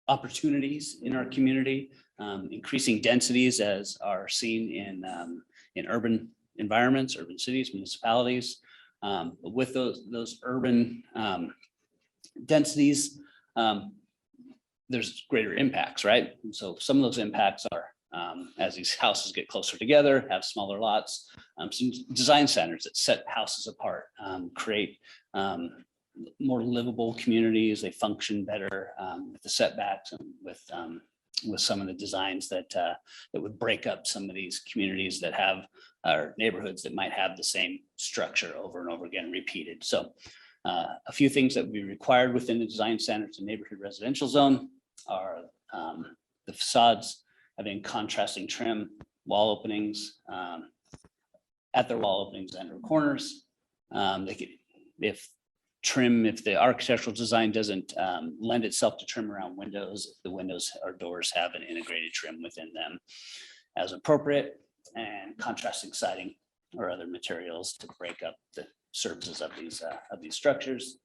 opportunities in our community, increasing densities as are seen in urban environments, urban cities, municipalities. With those urban densities, there's greater impacts, right? And so some of those impacts are as these houses get closer together, have smaller lots, some design standards that set houses apart, create more livable communities. They function better with the setbacks and with some of the designs that would break up some of these communities that have or neighborhoods that might have the same structure over and over again repeated. So a few things that would be required within the design standards and neighborhood residential zone are the facades having contrasting trim, wall openings at their wall openings and or corners. They could, if the architectural design doesn't lend itself to trim around windows, if the windows or doors have an integrated trim within them as appropriate, and contrasting siding or other materials to break up the surfaces of these structures.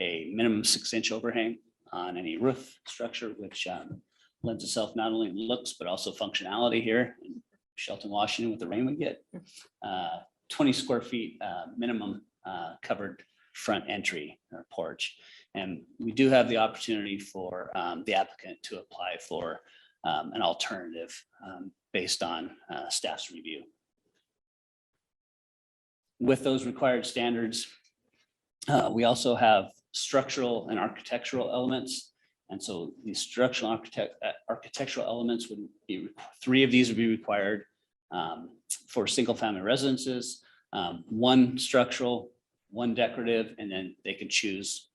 A minimum 6-inch overhang on any roof structure, which lends itself not only in looks, but also functionality here in Shelton, Washington, with the rain we get. 20 square feet minimum covered front entry or porch. And we do have the opportunity for the applicant to apply for an alternative based on staff's review. With those required standards, we also have structural and architectural elements. And so these structural architectural elements would be, 3 of these would be required for single family residences, 1 structural, 1 decorative, and then they can choose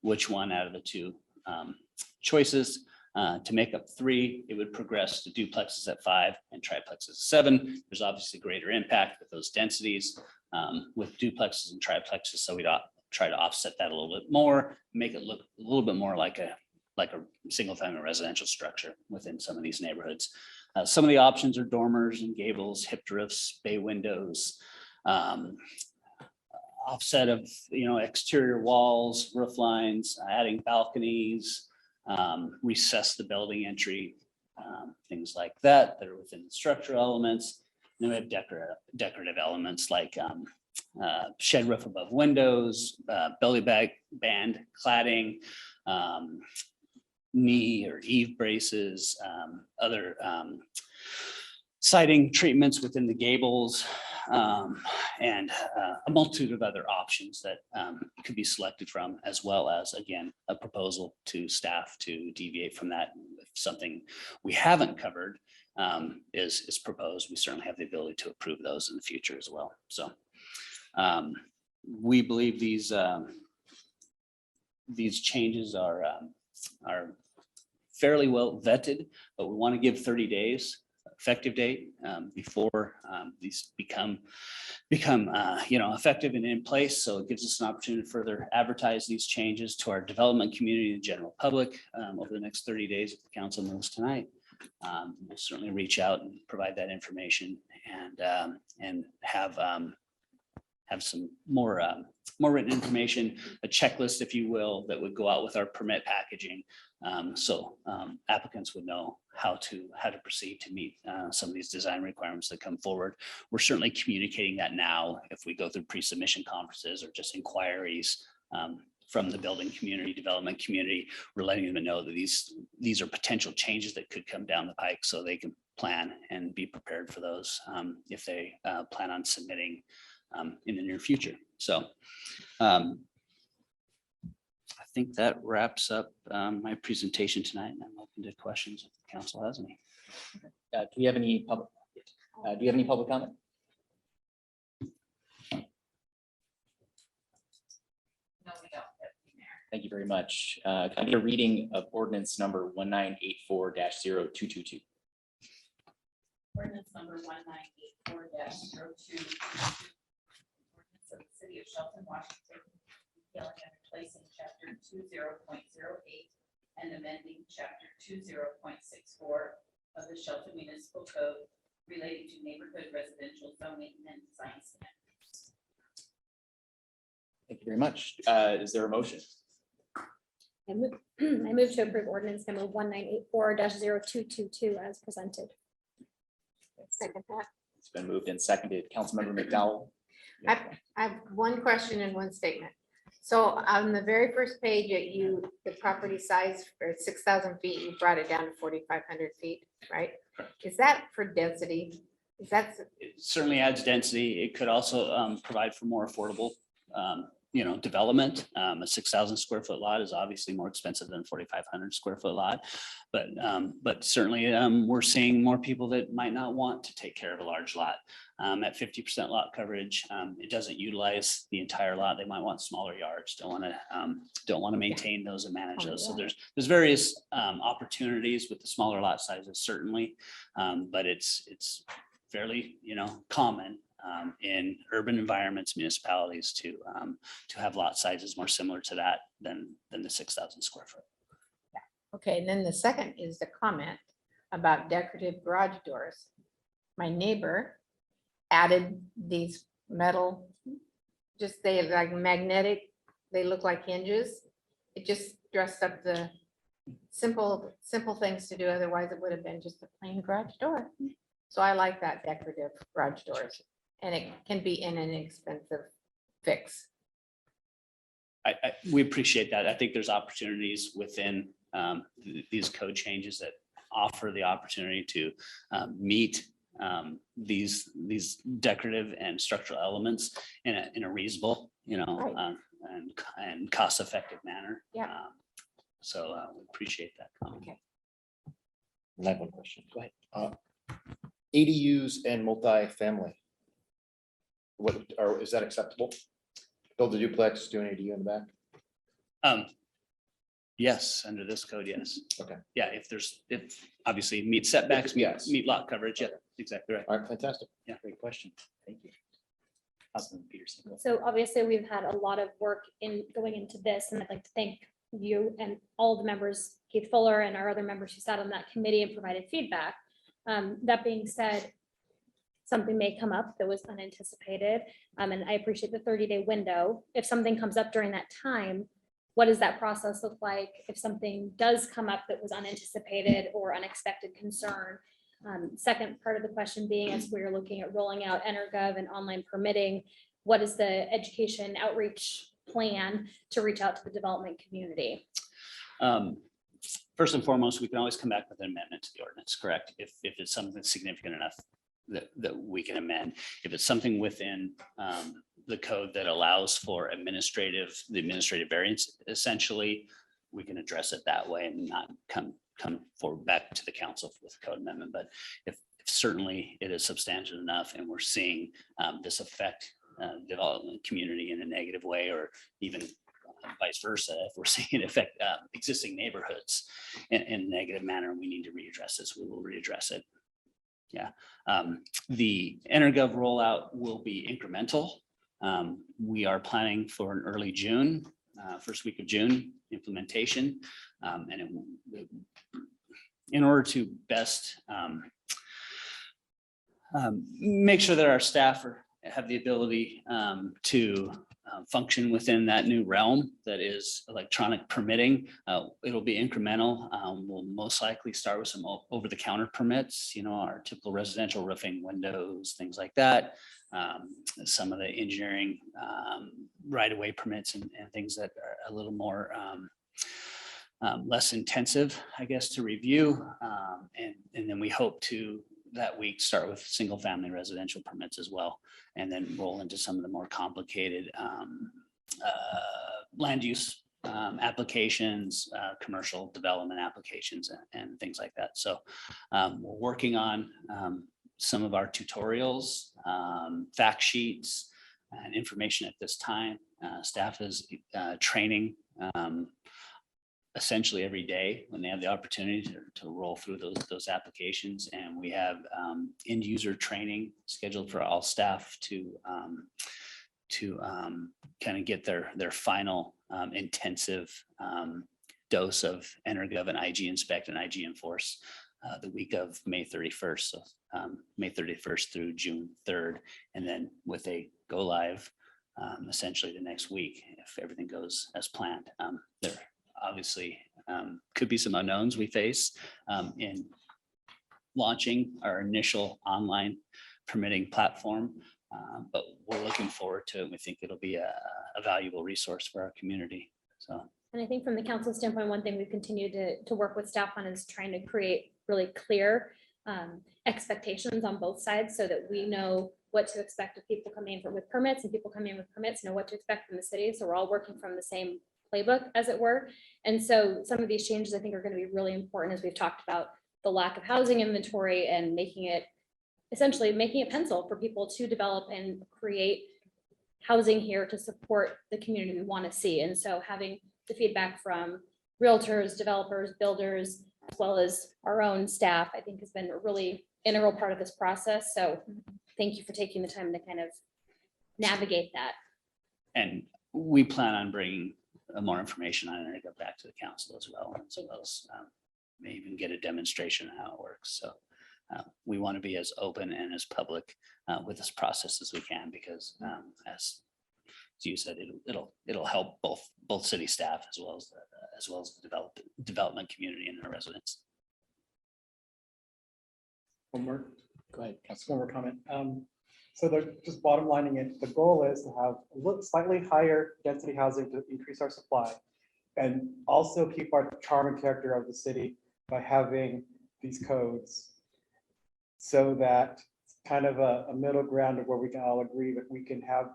which one out of the 2 choices. To make up 3, it would progress to duplexes at 5 and triplexes at 7. There's obviously greater impact with those densities with duplexes and triplexes. So we'd try to offset that a little bit more, make it look a little bit more like a single family residential structure within some of these neighborhoods. Some of the options are dormers and gables, hipped roofs, bay windows, offset of exterior walls, roof lines, adding balconies, recess the building entry, things like that are within the structural elements. And then we have decorative elements like shed roof above windows, belly band cladding, knee or eave braces, other siding treatments within the gables, and a multitude of other options that could be selected from, as well as, again, a proposal to staff to deviate from that. If something we haven't covered is proposed, we certainly have the ability to approve those in the future as well. So we believe these changes are fairly well vetted, but we want to give 30 days effective date before these become effective and in place. So it gives us an opportunity to further advertise these changes to our development community and general public over the next 30 days if the council moves tonight. We'll certainly reach out and provide that information and have some more written information, a checklist, if you will, that would go out with our permit packaging. So applicants would know how to proceed to meet some of these design requirements that come forward. We're certainly communicating that now if we go through pre-submission conferences or just inquiries from the building community, development community. We're letting them know that these are potential changes that could come down the pike, so they can plan and be prepared for those if they plan on submitting in the near future. So I think that wraps up my presentation tonight, and I'm open to questions if the council has any. Do we have any public? Do you have any public comment? No, we don't. Deputy Mayor. Thank you very much. Can I get a reading of ordinance number 1984-0222? Ordinance number 1984-0222. Ordinance of the City of Shelton, Washington, repealing and replacing chapter 20.08 and amending chapter 20.64 of the Shelton Municipal Code relating to neighborhood residential zoning and design standards. Thank you very much. Is there a motion? I move to approve ordinance number 1984-0222 as presented. Second that. It's been moved and seconded. Councilmember McDowell. I have one question and one statement. So on the very first page, the property size for 6,000 feet, you brought it down to 4,500 feet, right? Is that for density? Is that, It certainly adds density. It could also provide for more affordable, development. A 6,000 square foot lot is obviously more expensive than 4,500 square foot lot. But certainly we're seeing more people that might not want to take care of a large lot. At 50% lot coverage, it doesn't utilize the entire lot. They might want smaller yards, don't want to maintain those and manage those. So there's various opportunities with the smaller lot sizes, certainly. But it's fairly, common in urban environments, municipalities to have lot sizes more similar to that than the 6,000 square foot. okay, and then the second is the comment about decorative garage doors. My neighbor added these metal, they like magnetic, they look like hinges. It just dressed up the simple things to do. Otherwise it would have been just a plain garage door. So I like that decorative garage doors, and it can be in an inexpensive fix. We appreciate that. I think there's opportunities within these code changes that offer the opportunity to meet these decorative and structural elements in a reasonable, and cost-effective manner. Yeah. So we appreciate that comment. Okay. I have one question. Go ahead. ADUs and multifamily. Is that acceptable? Build a duplex, do an ADU in the back? Yes, under this code, yes. Okay. Yeah, if obviously meet setbacks, Yes. meet lot coverage. Yeah, exactly right. All right, fantastic. Yeah, great question. Thank you. Councilman Peterson. So obviously, we've had a lot of work in going into this, and I'd like to thank you and all the members, Keith Fuller and our other members who sat on that committee and provided feedback. That being said, something may come up that was unanticipated, and I appreciate the 30-day window. If something comes up during that time, what does that process look like? If something does come up that was unanticipated or unexpected concern? Second part of the question being, as we're looking at rolling out EnerGov and online permitting, what is the education outreach plan to reach out to the development community? First and foremost, we can always come back with an amendment to the ordinance, correct? If it's something significant enough that we can amend. If it's something within the code that allows for the administrative variance, essentially, we can address it that way and not come forward back to the council with a code amendment. But if certainly it is substantial enough and we're seeing this affect development community in a negative way, or even vice versa, if we're seeing it affect existing neighborhoods in a negative manner, we need to readdress this, we will readdress it. Yeah, the EnerGov rollout will be incremental. We are planning for an early June, first week of June implementation. And in order to best make sure that our staff have the ability to function within that new realm that is electronic permitting. It'll be incremental. We'll most likely start with some over-the-counter permits, our typical residential roofing, windows, things like that. Some of the engineering right-of-way permits and things that are a little more less intensive, I guess, to review. And then we hope to that week start with single-family residential permits as well, and then roll into some of the more complicated land use applications, commercial development applications, and things like that. So we're working on some of our tutorials, fact sheets, and information at this time. Staff is training essentially every day when they have the opportunity to roll through those applications. And we have end user training scheduled for all staff to kind of get their final intensive dose of EnerGov and IG Inspect and IG Enforce the week of May 31st. So May 31st through June 3rd, and then with a go live essentially the next week if everything goes as planned. There obviously could be some unknowns we face in launching our initial online permitting platform, But we're looking forward to it. And we think it'll be a valuable resource for our community. So. And I think from the council standpoint, one thing we've continued to work with staff on is trying to create really clear expectations on both sides so that we know what to expect of people coming in with permits and people coming in with permits know what to expect from the city. So we're all working from the same playbook, as it were. And so some of these changes I think are going to be really important as we've talked about the lack of housing inventory and essentially making it pencil for people to develop and create housing here to support the community we want to see. And so having the feedback from realtors, developers, builders, as well as our own staff, I think has been a really integral part of this process. So thank you for taking the time to kind of navigate that. And we plan on bringing more information on it and go back to the council as well may even get a demonstration of how it works. So we want to be as open and as public with this process as we can, because as you said, it'll help both city staff as well as the development community and their residents. One more, Go ahead. one more comment. So they're just bottom lining it. The goal is to have slightly higher density housing to increase our supply and also keep our charm and character of the city by having these codes, so that it's kind of a middle ground of where we can all agree that we can have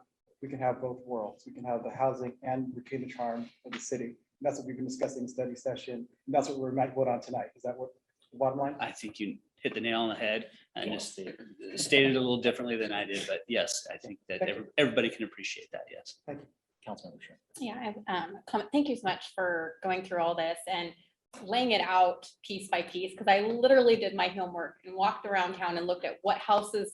both worlds. We can have the housing and retain the charm of the city. And that's what we've been discussing in study session. And that's what we might vote on tonight. Is that what the bottom line? I think you hit the nail on the head and just stated it a little differently than I did, but yes, I think that everybody can appreciate that. Yes. Thank you. Councilmember Sher. Yeah, I have a comment. Thank you so much for going through all this and laying it out piece by piece, because I literally did my homework and walked around town and looked at what houses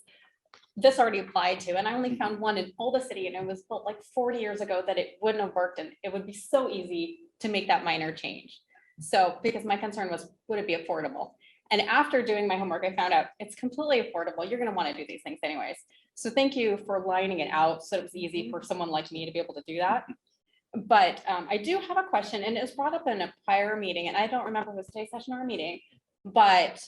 this already applied to. And I only found one in Old City, and it was built like 40 years ago, that it wouldn't have worked. And it would be so easy to make that minor change. So, because my concern was, would it be affordable? And after doing my homework, I found out it's completely affordable. You're going to want to do these things anyways. So thank you for lining it out so it was easy for someone like me to be able to do that. But I do have a question, and it was brought up in a prior meeting, and I don't remember if it was today's session or a meeting, but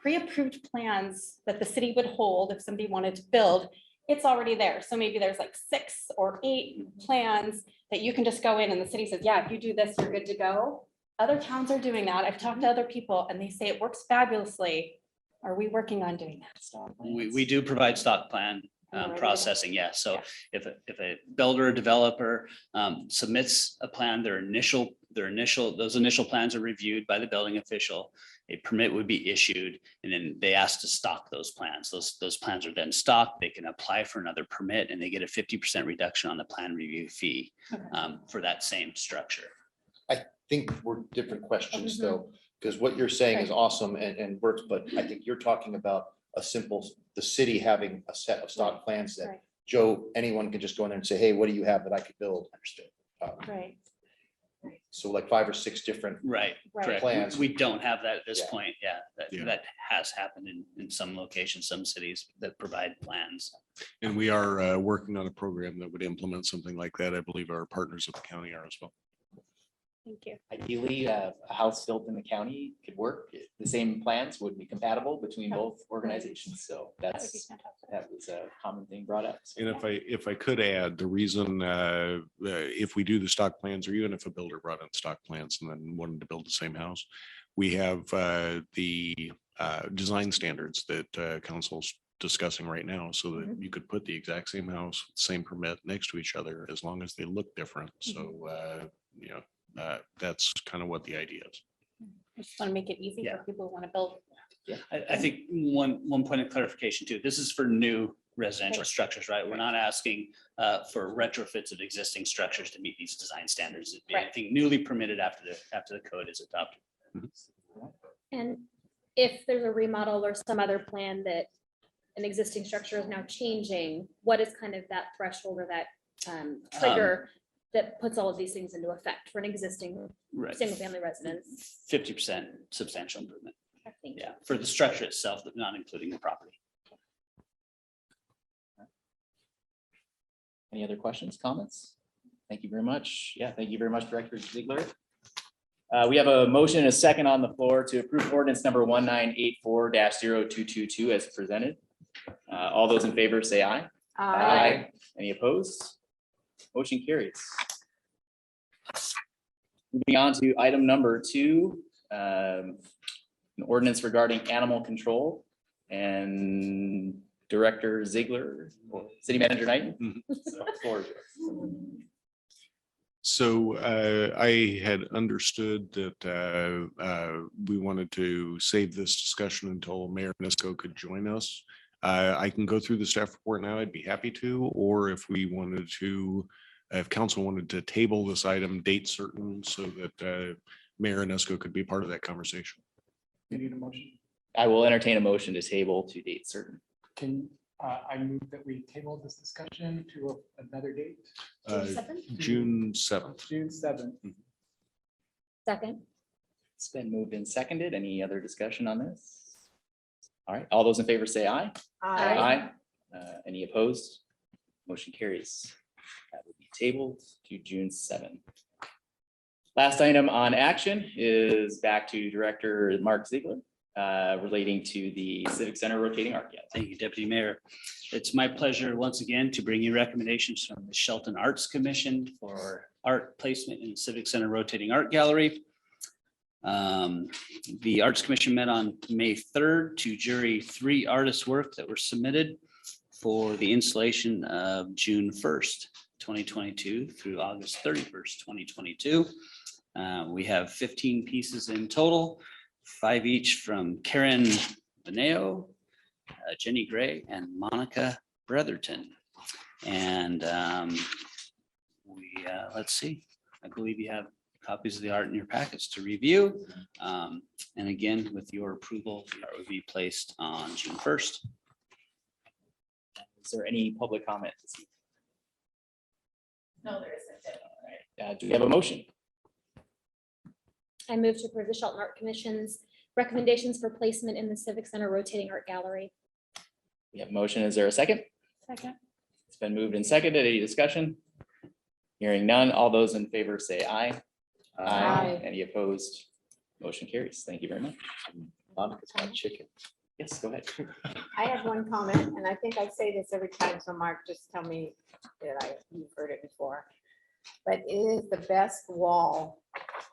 pre-approved plans that the city would hold if somebody wanted to build, it's already there. So maybe there's like 6 or 8 plans that you can just go in and the city says, yeah, if you do this, you're good to go. Other towns are doing that. I've talked to other people and they say it works fabulously. Are we working on doing that? We do provide stock plan processing, yes. So if a builder or developer submits a plan, those initial plans are reviewed by the building official. A permit would be issued, and then they ask to stock those plans. Those plans are then stocked. They can apply for another permit, and they get a 50% reduction on the plan review fee for that same structure. I think we're different questions though, because what you're saying is awesome and works, but I think you're talking about the city having a set of stock plans that Joe, anyone can just go in there and say, hey, what do you have that I could build? Understood. Right. So like 5 or 6 different. Correct. Plans. We don't have that at this point. That has happened in some locations, some cities that provide plans. And we are working on a program that would implement something like that. I believe our partners at the county are as well. Thank you. Ideally, a house built in the county could work. The same plans would be compatible between both organizations. So that was a common thing brought up. So, And if I could add, the reason if we do the stock plans, or even if a builder brought in stock plans and then wanted to build the same house, we have the design standards that council's discussing right now, so that you could put the exact same house, same permit next to each other, as long as they look different. So that's kind of what the idea is. I just want to make it easy for people who want to build. Yeah, I think one point of clarification too, this is for new residential structures, right? We're not asking for retrofits of existing structures to meet these design standards. It'd be anything newly permitted after the code is adopted. And if there's a remodel or some other plan that an existing structure is now changing, what is kind of that threshold or that trigger that puts all of these things into effect for an existing single family residence? 50% substantial improvement. Thank you. Yeah, for the structure itself, but not including the property. any other questions, comments? Thank you very much. Yeah, thank you very much, Director Ziegler. We have a motion and a second on the floor to approve ordinance number 1984-0222 as presented. All those in favor say aye. Any opposed? Motion carries. Moving on to item number 2, an ordinance regarding animal control, and Director Ziegler, or City Manager Knighton. So, floor is yours. So I had understood that we wanted to save this discussion until Mayor Nisco could join us. I can go through the staff report now. I'd be happy to, or if we wanted to, if council wanted to table this item, date certain, so that Mayor Nisco could be part of that conversation. You need a motion? I will entertain a motion to table to date certain. Can, I move that we table this discussion to another date, June 7th. June 7th. Second. It's been moved and seconded. Any other discussion on this? All right, all those in favor say aye. Any opposed? Motion carries. That will be tabled to June 7th. Last item on action is back to Director Mark Ziegler, relating to the Civic Center rotating art gallery. Thank you, Deputy Mayor. It's my pleasure once again to bring you recommendations from the Shelton Arts Commission for art placement in the Civic Center rotating art gallery. The Arts Commission met on May 3rd to jury 3 artists' work that were submitted for the installation of June 1st, 2022 through August 31st, 2022. We have 15 pieces in total, 5 each from Karen Beneo, Jenny Gray, and Monica Bretherton. And let's see, I believe you have copies of the art in your packets to review. And again, with your approval, the art will be placed on June 1st. Is there any public comment this evening? No, there isn't. All right, do we have a motion? I move to approve the Shelton Art Commission's recommendations for placement in the Civic Center rotating art gallery. We have a motion. Is there a second? Second. It's been moved and seconded. Any discussion? Hearing none. All those in favor say aye. Aye. Any opposed? Motion carries. Thank you very much. Monica's got chicken. Yes, go ahead. I have one comment, and I think I say this every time, so Mark, just tell me that you've heard it before. But it is the best wall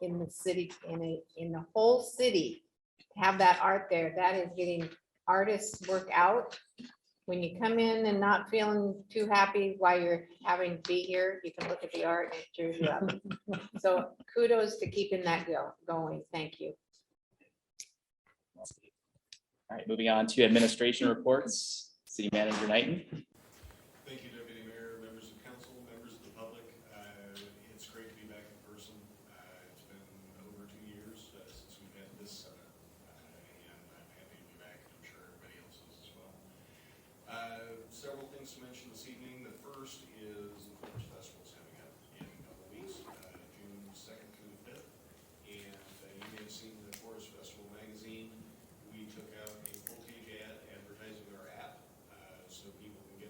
in the city, in the whole city, to have that art there. That is getting artists work out. When you come in and not feeling too happy while you're having to be here, you can look at the art and it cheers you up. So kudos to keeping that going. Thank you. All right, moving on to administration reports. City Manager Knighton. Thank you, Deputy Mayor, members of council, members of the public. It's great to be back in person. It's been over 2 years since we've had this summit, and I'm happy to be back. I'm sure everybody else is as well. Several things to mention this evening. The first is the Forest Festival is coming up in a couple of weeks, June 2nd through the 5th. And you may have seen the Forest Festival magazine. We took out a full-page ad advertising our app, so people can get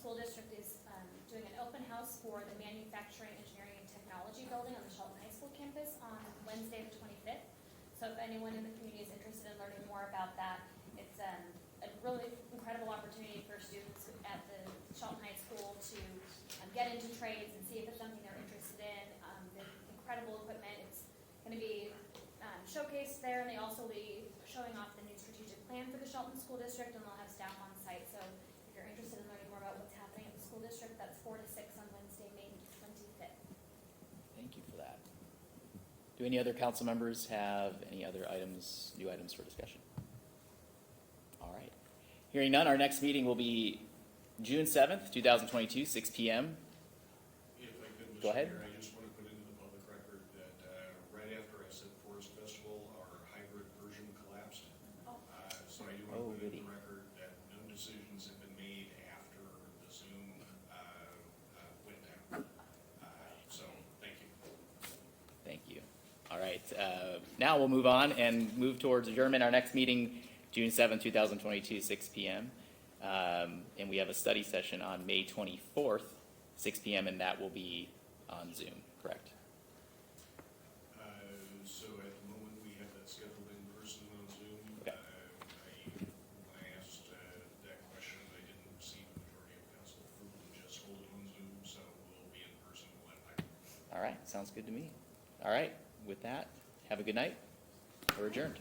School District is doing an open house for the Manufacturing, Engineering, and Technology Building on the Shelton High School campus on Wednesday, the 25th. So if anyone in the community is interested in learning more about that, it's a really incredible opportunity for students at the Shelton High School to get into trades and see if it's something they're interested in. The incredible equipment, it's going to be showcased there, and they also will be showing off the new strategic plan for the Shelton School District, and they'll have staff on site. So if you're interested in learning more about what's happening at the school district, that's 4 to 6 on Wednesday, May 25th. Thank you for that. Do any other council members have any other items, new items for discussion? All right. Hearing none, our next meeting will be June 7th, 2022, 6 p.m. If I could, Go Mr. ahead. Mayor, I just want to put into the public record that right after I said Forest Festival, our hybrid version collapsed. So I do Oh, want to put goody. in the record that no decisions have been made after the Zoom went down. So thank you. Thank you. All right. Now we'll move on and move towards adjournment. Our next meeting, June 7th, 2022, 6 p.m. And we have a study session on May 24th, 6 p.m., and that will be on Zoom, correct? So at the moment, we have that scheduled in person on Zoom. Okay. When I asked that question, I didn't receive a majority of council approval to just hold it on Zoom, so we'll be in person when I. All right. Sounds good to me. All right. With that, have a good night. We're adjourned.